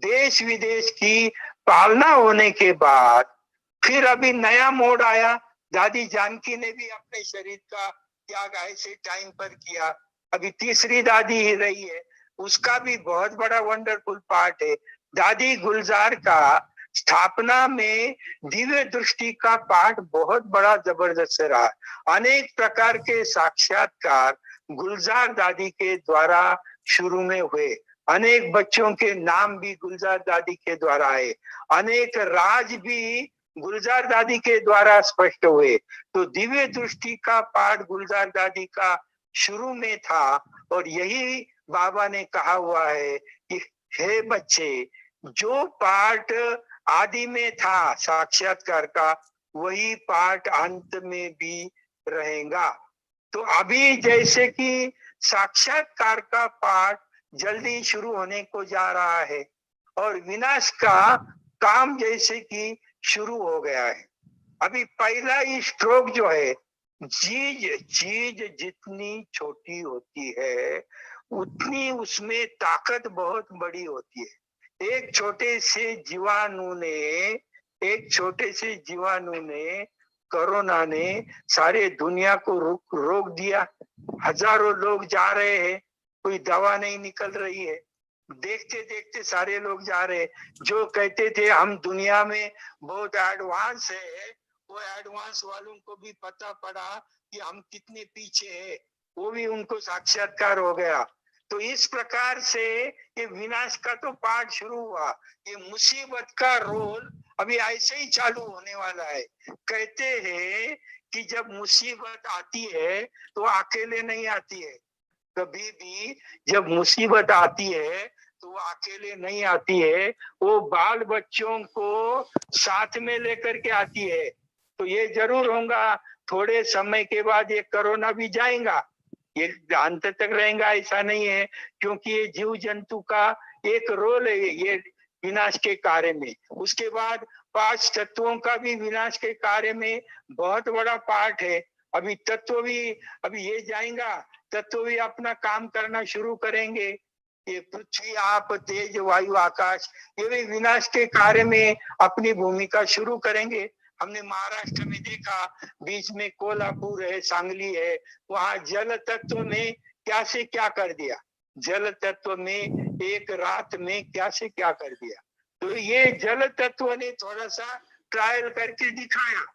देश विदेश की पालना होने के बाद, फिर अभी नया मोड आया। दादी जानकी ने भी अपने शरीर का त्याग ऐसे टाइम पर किया। अभी तीसरी दादी ही रही है, उसका भी बहुत बड़ा वंडरफुल पार्ट है। दादी गुलजार का स्थापना में दिव्य दृष्टि का पाठ बहुत बड़ा जबरदस्त रहा। अनेक प्रकार के साक्षात्कार गुलजार दादी के द्वारा शुरू में हुए। अनेक बच्चों के नाम भी गुलजार दादी के द्वारा आए। अनेक राज भी गुलजार दादी के द्वारा स्पष्ट हुए। तो दिव्य दृष्टि का पाठ गुलजार दादी का शुरू में था। और यही बाबा ने कहा हुआ है कि हे बच्चे, जो पाठ आदि में था साक्षात्कार का, वही पाठ अंत में भी रहेगा। तो अभी जैसे कि साक्षात्कार का पाठ जल्दी शुरू होने को जा रहा है और विनाश का काम जैसे कि शुरू हो गया है। अभी पहला ही स्ट्रोक जो है, चीज जितनी छोटी होती है उतनी उसमें ताकत बहुत बड़ी होती है। एक छोटे से जीवाणु ने कोरोना ने सारे दुनिया को रोक दिया। हजारों लोग जा रहे हैं, कोई दवा नहीं निकल रही है। देखते देखते सारे लोग जा रहे हैं। जो कहते थे हम दुनिया में बहुत एडवांस है, वो एडवांस वालों को भी पता पड़ा कि हम कितने पीछे हैं। वो भी उनको साक्षात्कार हो गया। तो इस प्रकार से ये विनाश का तो पाठ शुरू हुआ। ये मुसीबत का रोल अभी ऐसे ही चालू होने वाला है। कहते हैं कि जब मुसीबत आती है तो अकेले नहीं आती है। कभी भी जब मुसीबत आती है तो वो अकेले नहीं आती है, वो बाल बच्चों को साथ में लेकर के आती है। तो ये जरूर होगा, थोड़े समय के बाद ये कोरोना भी जाएगा, ये अंत तक रहेगा ऐसा नहीं है। क्योंकि ये जीव जंतु का एक रोल है ये विनाश के कार्य में। उसके बाद 5 तत्वों का भी विनाश के कार्य में बहुत बड़ा पार्ट है। अभी तत्व भी अभी ये जाएगा, तत्व भी अपना काम करना शुरू करेंगे। ये पृथ्वी, आप, तेज, वायु, आकाश, ये भी विनाश के कार्य में अपनी भूमिका शुरू करेंगे। हमने महाराष्ट्र में देखा, बीच में कोल्हापुर है, सांगली है, वहां जल तत्व ने क्या से क्या कर दिया। जल तत्व में एक रात में क्या से क्या कर दिया। तो ये जल तत्व ने थोड़ा सा ट्रायल करके दिखाया।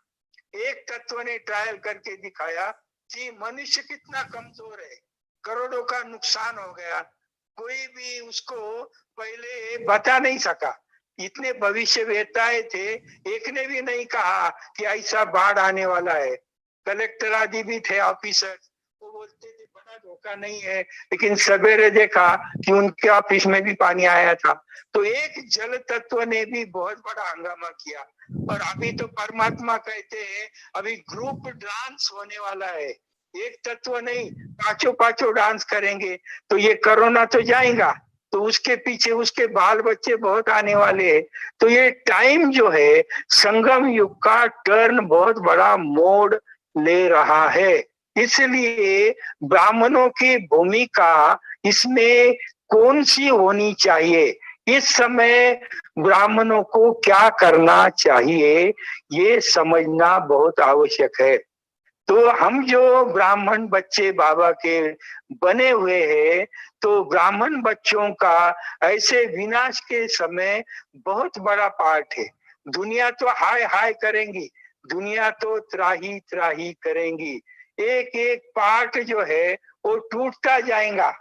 एक तत्व ने ट्रायल करके दिखाया कि मनुष्य कितना कमजोर है। करोड़ों का नुकसान हो गया, कोई भी उसको पहले बता नहीं सका। इतने भविष्यवेताएं थे, एक ने भी नहीं कहा कि ऐसा बाढ़ आने वाला है। कलेक्टर आदि भी थे, ऑफिसर, वो बोलते थे बड़ा धोखा नहीं है, लेकिन सवेरे देखा कि उनके ऑफिस में भी पानी आया था। तो एक जल तत्व ने भी बहुत बड़ा हंगामा किया। और अभी तो परमात्मा कहते हैं अभी ग्रुप डांस होने वाला है। एक तत्व नहीं, पांचों डांस करेंगे। तो ये कोरोना तो जाएगा, तो उसके पीछे उसके बाल बच्चे बहुत आने वाले हैं। तो ये टाइम जो है संगम युग का टर्न बहुत बड़ा मोड़ ले रहा है। इसलिए ब्राह्मणों की भूमिका इसमें कौन सी होनी चाहिए, इस समय ब्राह्मणों को क्या करना चाहिए, ये समझना बहुत आवश्यक है। तो हम जो ब्राह्मण बच्चे बाबा के बने हुए हैं, तो ब्राह्मण बच्चों का ऐसे विनाश के समय बहुत बड़ा पार्ट है। दुनिया तो हाय हाय करेंगी, दुनिया तो त्राही त्राही करेंगी। एक एक पार्ट जो है वो टूटता जाएगा,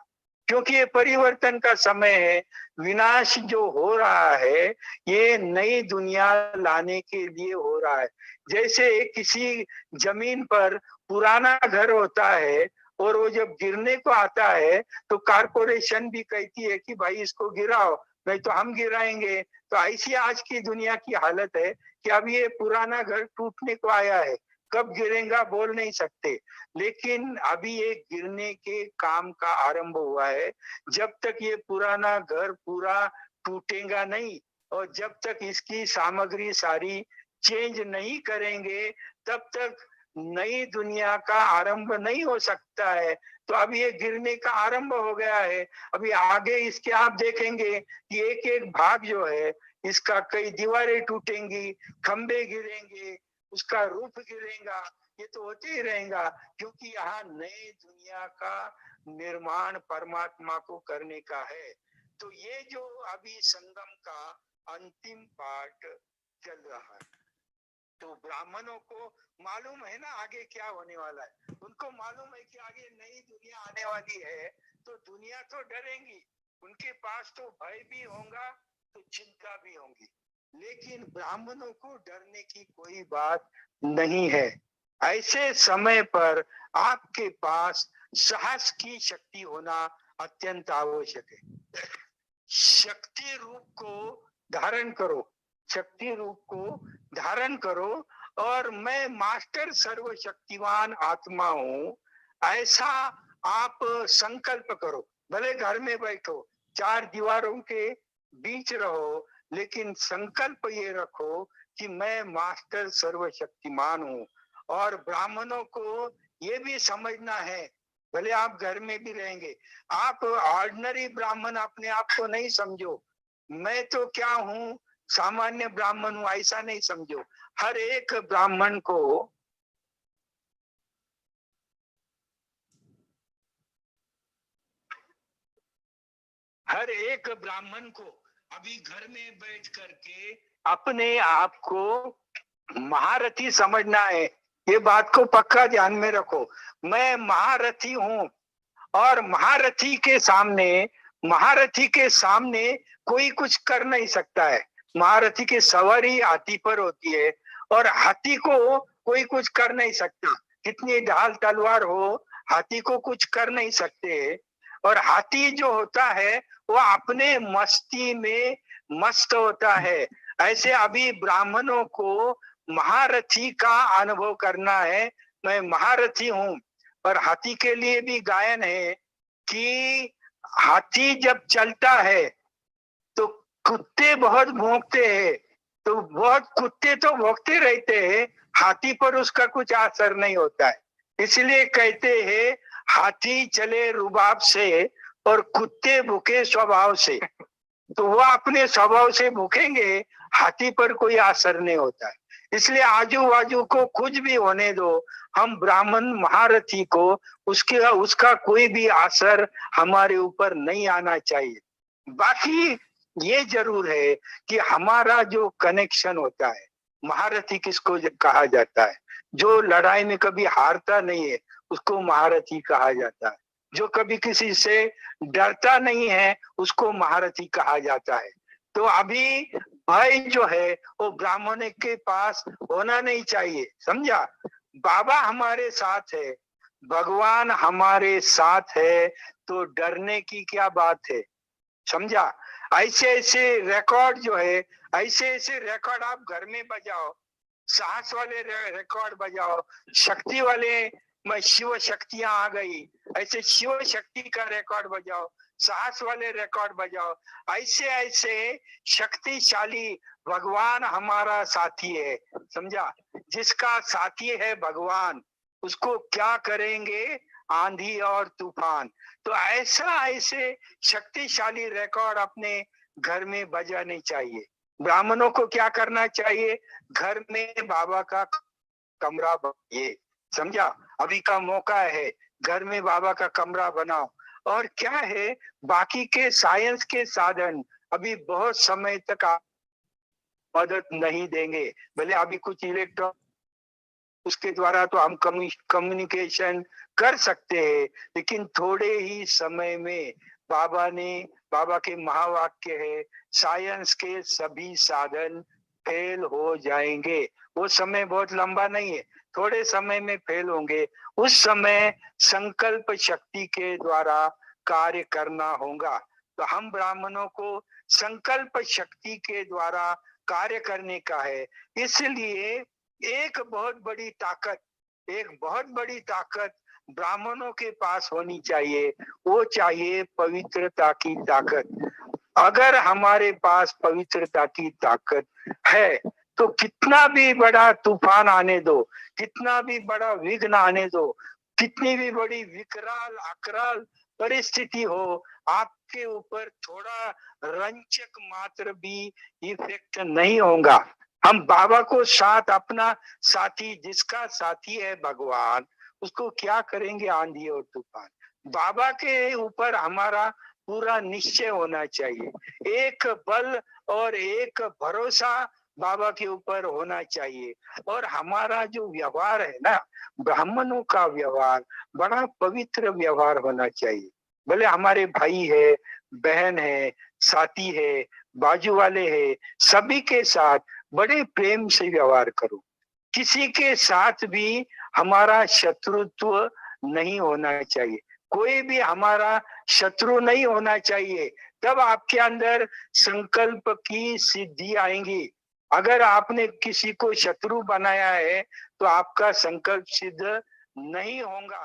क्योंकि ये परिवर्तन का समय है। विनाश जो हो रहा है ये नई दुनिया लाने के लिए हो रहा है। जैसे किसी जमीन पर पुराना घर होता है और वो जब गिरने को आता है तो कारपोरेशन भी कहती है कि भाई इसको गिराओ, नहीं तो हम गिराएंगे। तो ऐसी आज की दुनिया की हालत है कि अब ये पुराना घर टूटने को आया है। कब गिरेगा बोल नहीं सकते, लेकिन अभी ये गिरने के काम का आरंभ हुआ है। जब तक ये पुराना घर पूरा टूटेगा नहीं और जब तक इसकी सामग्री सारी चेंज नहीं करेंगे तब तक नई दुनिया का आरंभ नहीं हो सकता है। तो अब ये गिरने का आरंभ हो गया है। अभी आगे इसके आप देखेंगे कि एक एक भाग जो है इसका, कई दीवारें टूटेंगी, खंबे गिरेंगे, उसका रूफ गिरेगा, ये तो होते ही रहेगा, क्योंकि यहाँ नई दुनिया का निर्माण परमात्मा को करने का है। तो ये जो अभी संगम का अंतिम पार्ट चल रहा है, तो ब्राह्मणों को मालूम है ना आगे क्या होने वाला है, उनको मालूम है कि आगे नई दुनिया आने वाली है, तो दुनिया तो डरेंगी, उनके पास तो भय भी होगा तो चिंता भी होगी, लेकिन ब्राह्मणों को डरने की कोई बात नहीं है। ऐसे समय पर आपके पास साहस की शक्ति होना अत्यंत आवश्यक है। शक्ति रूप को धारण करो, शक्ति रूप को धारण करो, और मैं मास्टर सर्वशक्तिवान आत्मा हूँ ऐसा आप संकल्प करो। भले घर में बैठो, चार दीवारों के बीच रहो, लेकिन संकल्प ये रखो कि मैं मास्टर सर्वशक्तिमान हूँ। और ब्राह्मणों को ये भी समझना है, भले आप घर में भी रहेंगे, आप ऑर्डिनरी ब्राह्मण अपने आप को नहीं समझो, मैं तो क्या हूँ सामान्य ब्राह्मण हूँ ऐसा नहीं समझो। हर एक ब्राह्मण को अभी घर में बैठ करके अपने आप को महारथी समझना है। ये बात को पक्का ध्यान में रखो, मैं महारथी हूँ, और महारथी के सामने कोई कुछ कर नहीं सकता है। महारथी की सवारी हाथी पर होती है और हाथी को कोई कुछ कर नहीं सकता, कितनी ढाल तलवार हो हाथी को कुछ कर नहीं सकते। और हाथी जो होता है वो अपने मस्ती में मस्त होता है। ऐसे अभी ब्राह्मणों को महारथी का अनुभव करना है, मैं महारथी हूँ। और हाथी के लिए भी गायन है कि हाथी जब चलता है तो कुत्ते बहुत भौंकते हैं, तो बहुत कुत्ते तो भौंकते रहते हैं, हाथी पर उसका कुछ असर नहीं होता है। इसलिए कहते हैं हाथी चले रुबाब से और कुत्ते भूखे स्वभाव से। तो वो अपने स्वभाव से भूखेंगे, हाथी पर कोई असर नहीं होता है। इसलिए आजू बाजू को कुछ भी होने दो, हम ब्राह्मण महारथी को उसका कोई भी असर हमारे ऊपर नहीं आना चाहिए। बाकी ये जरूर है कि हमारा जो कनेक्शन होता है, महारथी किसको कहा जाता है? जो लड़ाई में कभी हारता नहीं है उसको महारथी कहा जाता है। जो कभी किसी से डरता नहीं है उसको महारथी कहा जाता है। तो अभी भय जो है वो ब्राह्मण के पास होना नहीं चाहिए, समझा? बाबा हमारे साथ है, भगवान हमारे साथ है, तो डरने की क्या बात है, समझा? ऐसे ऐसे रिकॉर्ड जो है, ऐसे ऐसे रिकॉर्ड आप घर में बजाओ, साहस वाले रिकॉर्ड बजाओ, शक्ति वाले, मैं शिव शक्तियां आ गई, ऐसे शिव शक्ति का रिकॉर्ड बजाओ, साहस वाले रिकॉर्ड बजाओ। ऐसे ऐसे शक्तिशाली भगवान हमारा साथी है, समझा? जिसका साथी है भगवान, उसको क्या करेंगे आंधी और तूफान। तो ऐसे शक्तिशाली रिकॉर्ड अपने घर में बजाने चाहिए। ब्राह्मणों को क्या करना चाहिए? घर में बाबा का कमरा बनाइए, समझा? अभी का मौका है, घर में बाबा का कमरा बनाओ। और क्या है, बाकी के साइंस के साधन अभी बहुत समय तक मदद नहीं देंगे। भले अभी कुछ इलेक्ट्रॉन उसके द्वारा तो हम कम्युनिकेशन कर सकते हैं, लेकिन थोड़े ही समय में बाबा के महावाक्य है, साइंस के सभी साधन फेल हो जाएंगे। वो समय बहुत लंबा नहीं है, थोड़े समय में फेल होंगे। उस समय संकल्प शक्ति के द्वारा कार्य करना होगा। तो हम ब्राह्मणों को संकल्प शक्ति के द्वारा कार्य करने का है। इसलिए एक बहुत बड़ी ताकत ब्राह्मणों के पास होनी चाहिए, वो चाहिए पवित्रता की ताकत। अगर हमारे पास पवित्रता की ताकत है तो कितना भी बड़ा तूफान आने दो, कितना भी बड़ा विघ्न आने दो, कितनी भी बड़ी विकराल अकराल परिस्थिति हो, आपके ऊपर थोड़ा रंचक मात्र भी इफेक्ट नहीं होगा। हम बाबा को साथ, अपना साथी, जिसका साथी है भगवान, उसको क्या करेंगे आंधी और तूफान। बाबा के ऊपर हमारा पूरा निश्चय होना चाहिए, एक बल और एक भरोसा बाबा के ऊपर होना चाहिए। और हमारा जो व्यवहार है ना, ब्राह्मणों का व्यवहार बड़ा पवित्र व्यवहार होना चाहिए। भले हमारे भाई है, बहन है, साथी है, बाजू वाले है, सभी के साथ बड़े प्रेम से व्यवहार करो। किसी के साथ भी हमारा शत्रुत्व नहीं होना चाहिए, कोई भी हमारा शत्रु नहीं होना चाहिए। तब आपके अंदर संकल्प की सिद्धि आएंगी। अगर आपने किसी को शत्रु बनाया है तो आपका संकल्प सिद्ध नहीं होगा।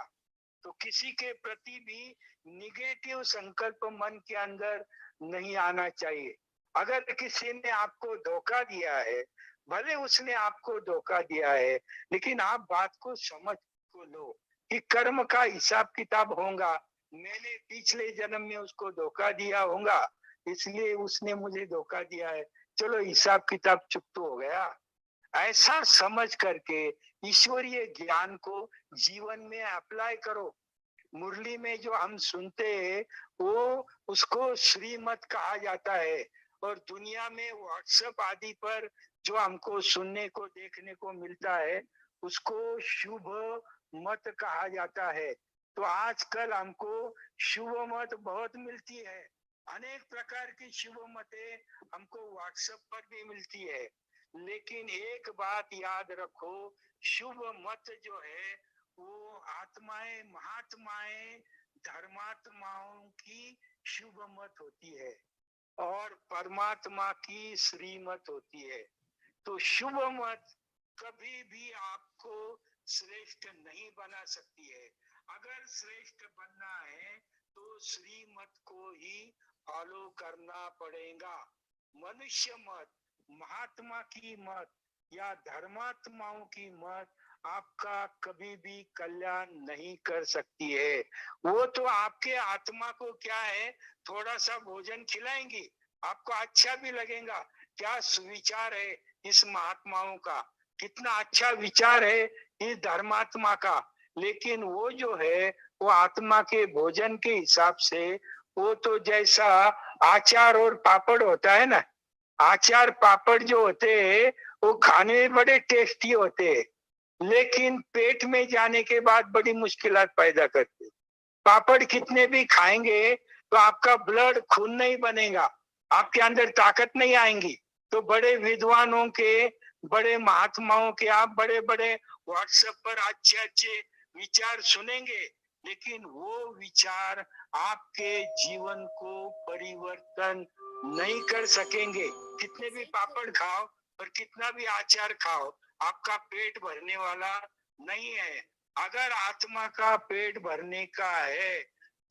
तो किसी के प्रति भी निगेटिव संकल्प मन के अंदर नहीं आना चाहिए। अगर किसी ने आपको धोखा दिया है, भले उसने आपको धोखा दिया है, लेकिन आप बात को समझ को लो कि कर्म का हिसाब किताब होगा। मैंने पिछले जन्म में उसको धोखा दिया होगा, इसलिए उसने मुझे धोखा दिया है, चलो हिसाब किताब चुप तो हो गया। ऐसा समझ करके ईश्वरीय ज्ञान को जीवन में अप्लाई करो। मुरली में जो हम सुनते हैं वो उसको श्रीमत कहा जाता है, और दुनिया में व्हाट्सएप आदि पर जो हमको सुनने को देखने को मिलता है उसको शुभ मत कहा जाता है। तो आजकल हमको शुभ मत बहुत मिलती है, अनेक प्रकार की शुभ मतें हमको व्हाट्सएप पर भी मिलती है। लेकिन एक बात याद रखो, शुभ मत जो है वो आत्माएं, महात्माएं, धर्मात्माओं की शुभ मत होती है और परमात्मा की श्रीमत होती है। तो शुभ मत कभी भी आपको श्रेष्ठ नहीं बना सकती है। अगर श्रेष्ठ बनना है तो श्रीमत को ही फॉलो करना पड़ेगा। मनुष्य मत, महात्मा की मत या धर्मात्माओं की मत आपका कभी भी कल्याण नहीं कर सकती है। वो तो आपके आत्मा को क्या है, थोड़ा सा भोजन खिलाएंगी, आपको अच्छा भी लगेगा, क्या सुविचार है इस महात्माओं का, कितना अच्छा विचार है इस धर्मात्मा का। लेकिन वो जो है वो आत्मा के भोजन के हिसाब से, वो तो जैसा आचार और पापड़ होता है ना, आचार पापड़ जो होते हैं वो खाने में बड़े टेस्टी होते हैं, लेकिन पेट में जाने के बाद बड़ी मुश्किलात पैदा करते। पापड़ कितने भी खाएंगे तो आपका ब्लड खून नहीं बनेगा, आपके अंदर ताकत नहीं आएंगी। तो बड़े विद्वानों के, बड़े महात्माओं के आप बड़े बड़े व्हाट्सएप पर अच्छे अच्छे विचार सुनेंगे, लेकिन वो विचार आपके जीवन को परिवर्तन नहीं कर सकेंगे। कितने भी पापड़ खाओ और कितना भी आचार खाओ, आपका पेट भरने वाला नहीं है। अगर आत्मा का पेट भरने का है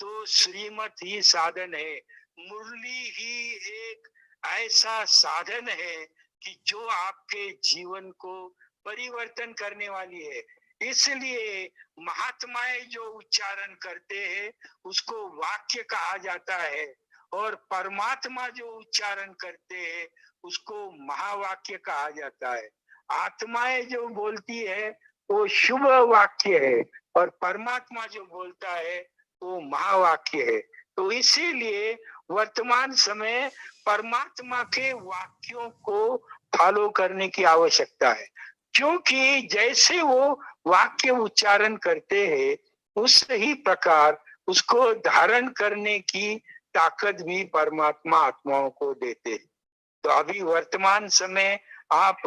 तो श्रीमत ही साधन है। मुरली ही एक ऐसा साधन है कि जो आपके जीवन को परिवर्तन करने वाली है। इसलिए महात्माएं जो उच्चारण करते हैं उसको वाक्य कहा जाता है, और परमात्मा जो उच्चारण करते हैं उसको महावाक्य कहा जाता है। आत्माएं जो बोलती है वो शुभ वाक्य है, और परमात्मा जो बोलता है वो महावाक्य है। तो इसीलिए वर्तमान समय परमात्मा के वाक्यों को फॉलो करने की आवश्यकता है, क्योंकि जैसे वो वाक्य उच्चारण करते हैं उस ही प्रकार उसको धारण करने की ताकत भी परमात्मा आत्माओं को देते हैं। तो अभी वर्तमान समय आप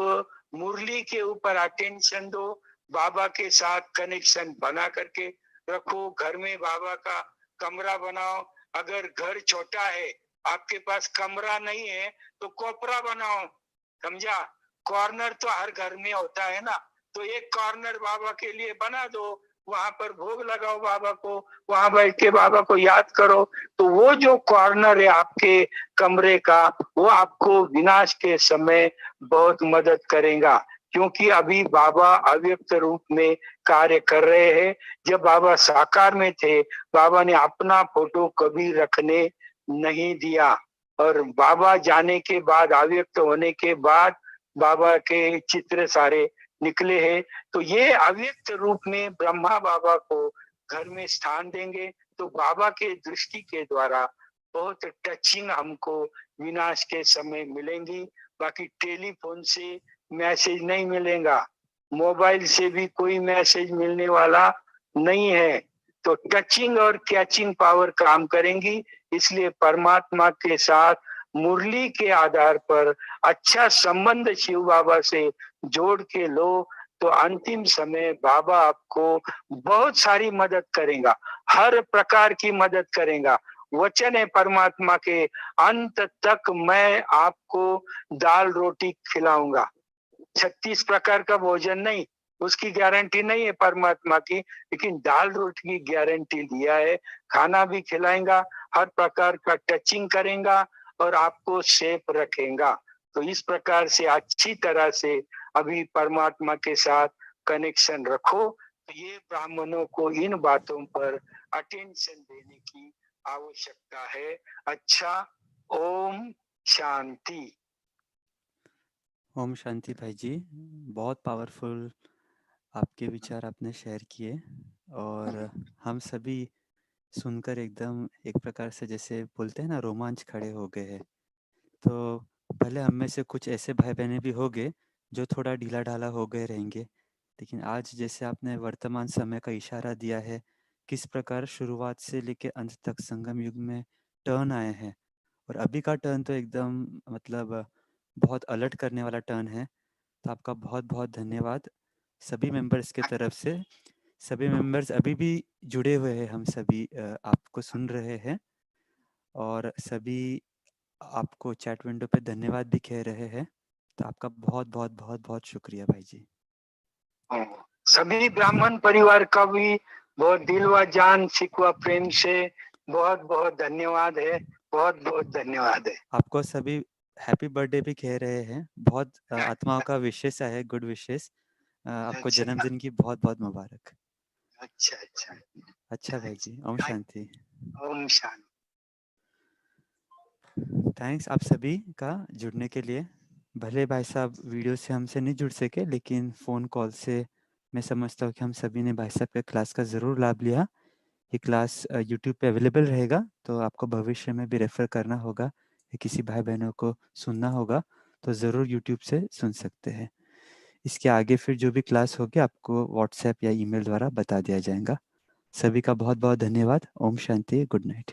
मुरली के ऊपर अटेंशन दो, बाबा के साथ कनेक्शन बना करके रखो। घर में बाबा का कमरा बनाओ, अगर घर छोटा है, आपके पास कमरा नहीं है तो कोपरा बनाओ, समझा। कॉर्नर तो हर घर में होता है ना, तो एक कॉर्नर बाबा के लिए बना दो, वहां पर भोग लगाओ बाबा को, वहां बैठ के बाबा को याद करो। तो वो जो कॉर्नर है आपके कमरे का, वो आपको विनाश के समय बहुत मदद करेगा, क्योंकि अभी बाबा अव्यक्त रूप में कार्य कर रहे हैं। जब बाबा साकार में थे, बाबा ने अपना फोटो कभी रखने नहीं दिया, और बाबा जाने के बाद, अव्यक्त होने के बाद बाबा के चित्र सारे निकले हैं। तो ये अव्यक्त रूप में ब्रह्मा बाबा को घर में स्थान देंगे, तो बाबा के दृष्टि के द्वारा बहुत टचिंग हमको विनाश के समय मिलेंगी। बाकी टेलीफोन से मैसेज नहीं मिलेगा, मोबाइल से भी कोई मैसेज मिलने वाला नहीं है। तो टचिंग और कैचिंग पावर काम करेंगी, इसलिए परमात्मा के साथ मुरली के आधार पर अच्छा संबंध शिव बाबा से जोड़ के लो, तो अंतिम समय बाबा आपको बहुत सारी मदद करेगा, हर प्रकार की मदद करेगा। वचन है परमात्मा के, अंत तक मैं आपको दाल रोटी खिलाऊंगा। 36 प्रकार का भोजन नहीं, उसकी गारंटी नहीं है परमात्मा की, लेकिन दाल रोटी की गारंटी दिया है। खाना भी खिलाएगा, हर प्रकार का टचिंग करेगा और आपको सेफ रखेगा। तो इस प्रकार से अच्छी तरह से अभी परमात्मा के साथ कनेक्शन रखो। तो ये ब्राह्मणों को इन बातों पर अटेंशन देने की आवश्यकता है। अच्छा, ओम शांति। ओम शांति भाई जी, बहुत पावरफुल आपके विचार आपने शेयर किए, और हम सभी सुनकर एकदम एक प्रकार से जैसे बोलते हैं ना, रोमांच खड़े हो गए हैं। तो भले हम में से कुछ ऐसे भाई बहनें भी होंगे जो थोड़ा ढीला ढाला हो गए रहेंगे, लेकिन आज जैसे आपने वर्तमान समय का इशारा दिया है, किस प्रकार शुरुआत से लेके अंत तक संगम युग में टर्न आए हैं, और अभी का टर्न तो एकदम मतलब बहुत अलर्ट करने वाला टर्न है। तो आपका बहुत बहुत धन्यवाद सभी मेंबर्स के तरफ से। सभी मेंबर्स अभी भी जुड़े हुए हैं, हम सभी आपको सुन रहे हैं, और सभी आपको चैट विंडो पे धन्यवाद भी कह रहे हैं। तो आपका बहुत बहुत बहुत बहुत शुक्रिया भाई जी। सभी ब्राह्मण परिवार का भी बहुत दिल व जान सिकवा प्रेम से बहुत बहुत धन्यवाद है, बहुत बहुत धन्यवाद है। आपको सभी हैप्पी बर्थडे भी कह रहे हैं, बहुत आत्माओं का विशेष है, गुड विशेष। आपको अच्छा। जन्मदिन की बहुत बहुत मुबारक। अच्छा अच्छा अच्छा भाई जी, ओम शांति। ओम शांति। थैंक्स आप सभी का जुड़ने के लिए। भले भाई साहब वीडियो से हमसे नहीं जुड़ सके, लेकिन फ़ोन कॉल से मैं समझता हूँ कि हम सभी ने भाई साहब के क्लास का ज़रूर लाभ लिया। ये क्लास यूट्यूब पे अवेलेबल रहेगा, तो आपको भविष्य में भी रेफ़र करना होगा या किसी भाई बहनों को सुनना होगा तो ज़रूर यूट्यूब से सुन सकते हैं। इसके आगे फिर जो भी क्लास होगी आपको व्हाट्सएप या ईमेल द्वारा बता दिया जाएगा। सभी का बहुत बहुत धन्यवाद। Om Shanti, good night.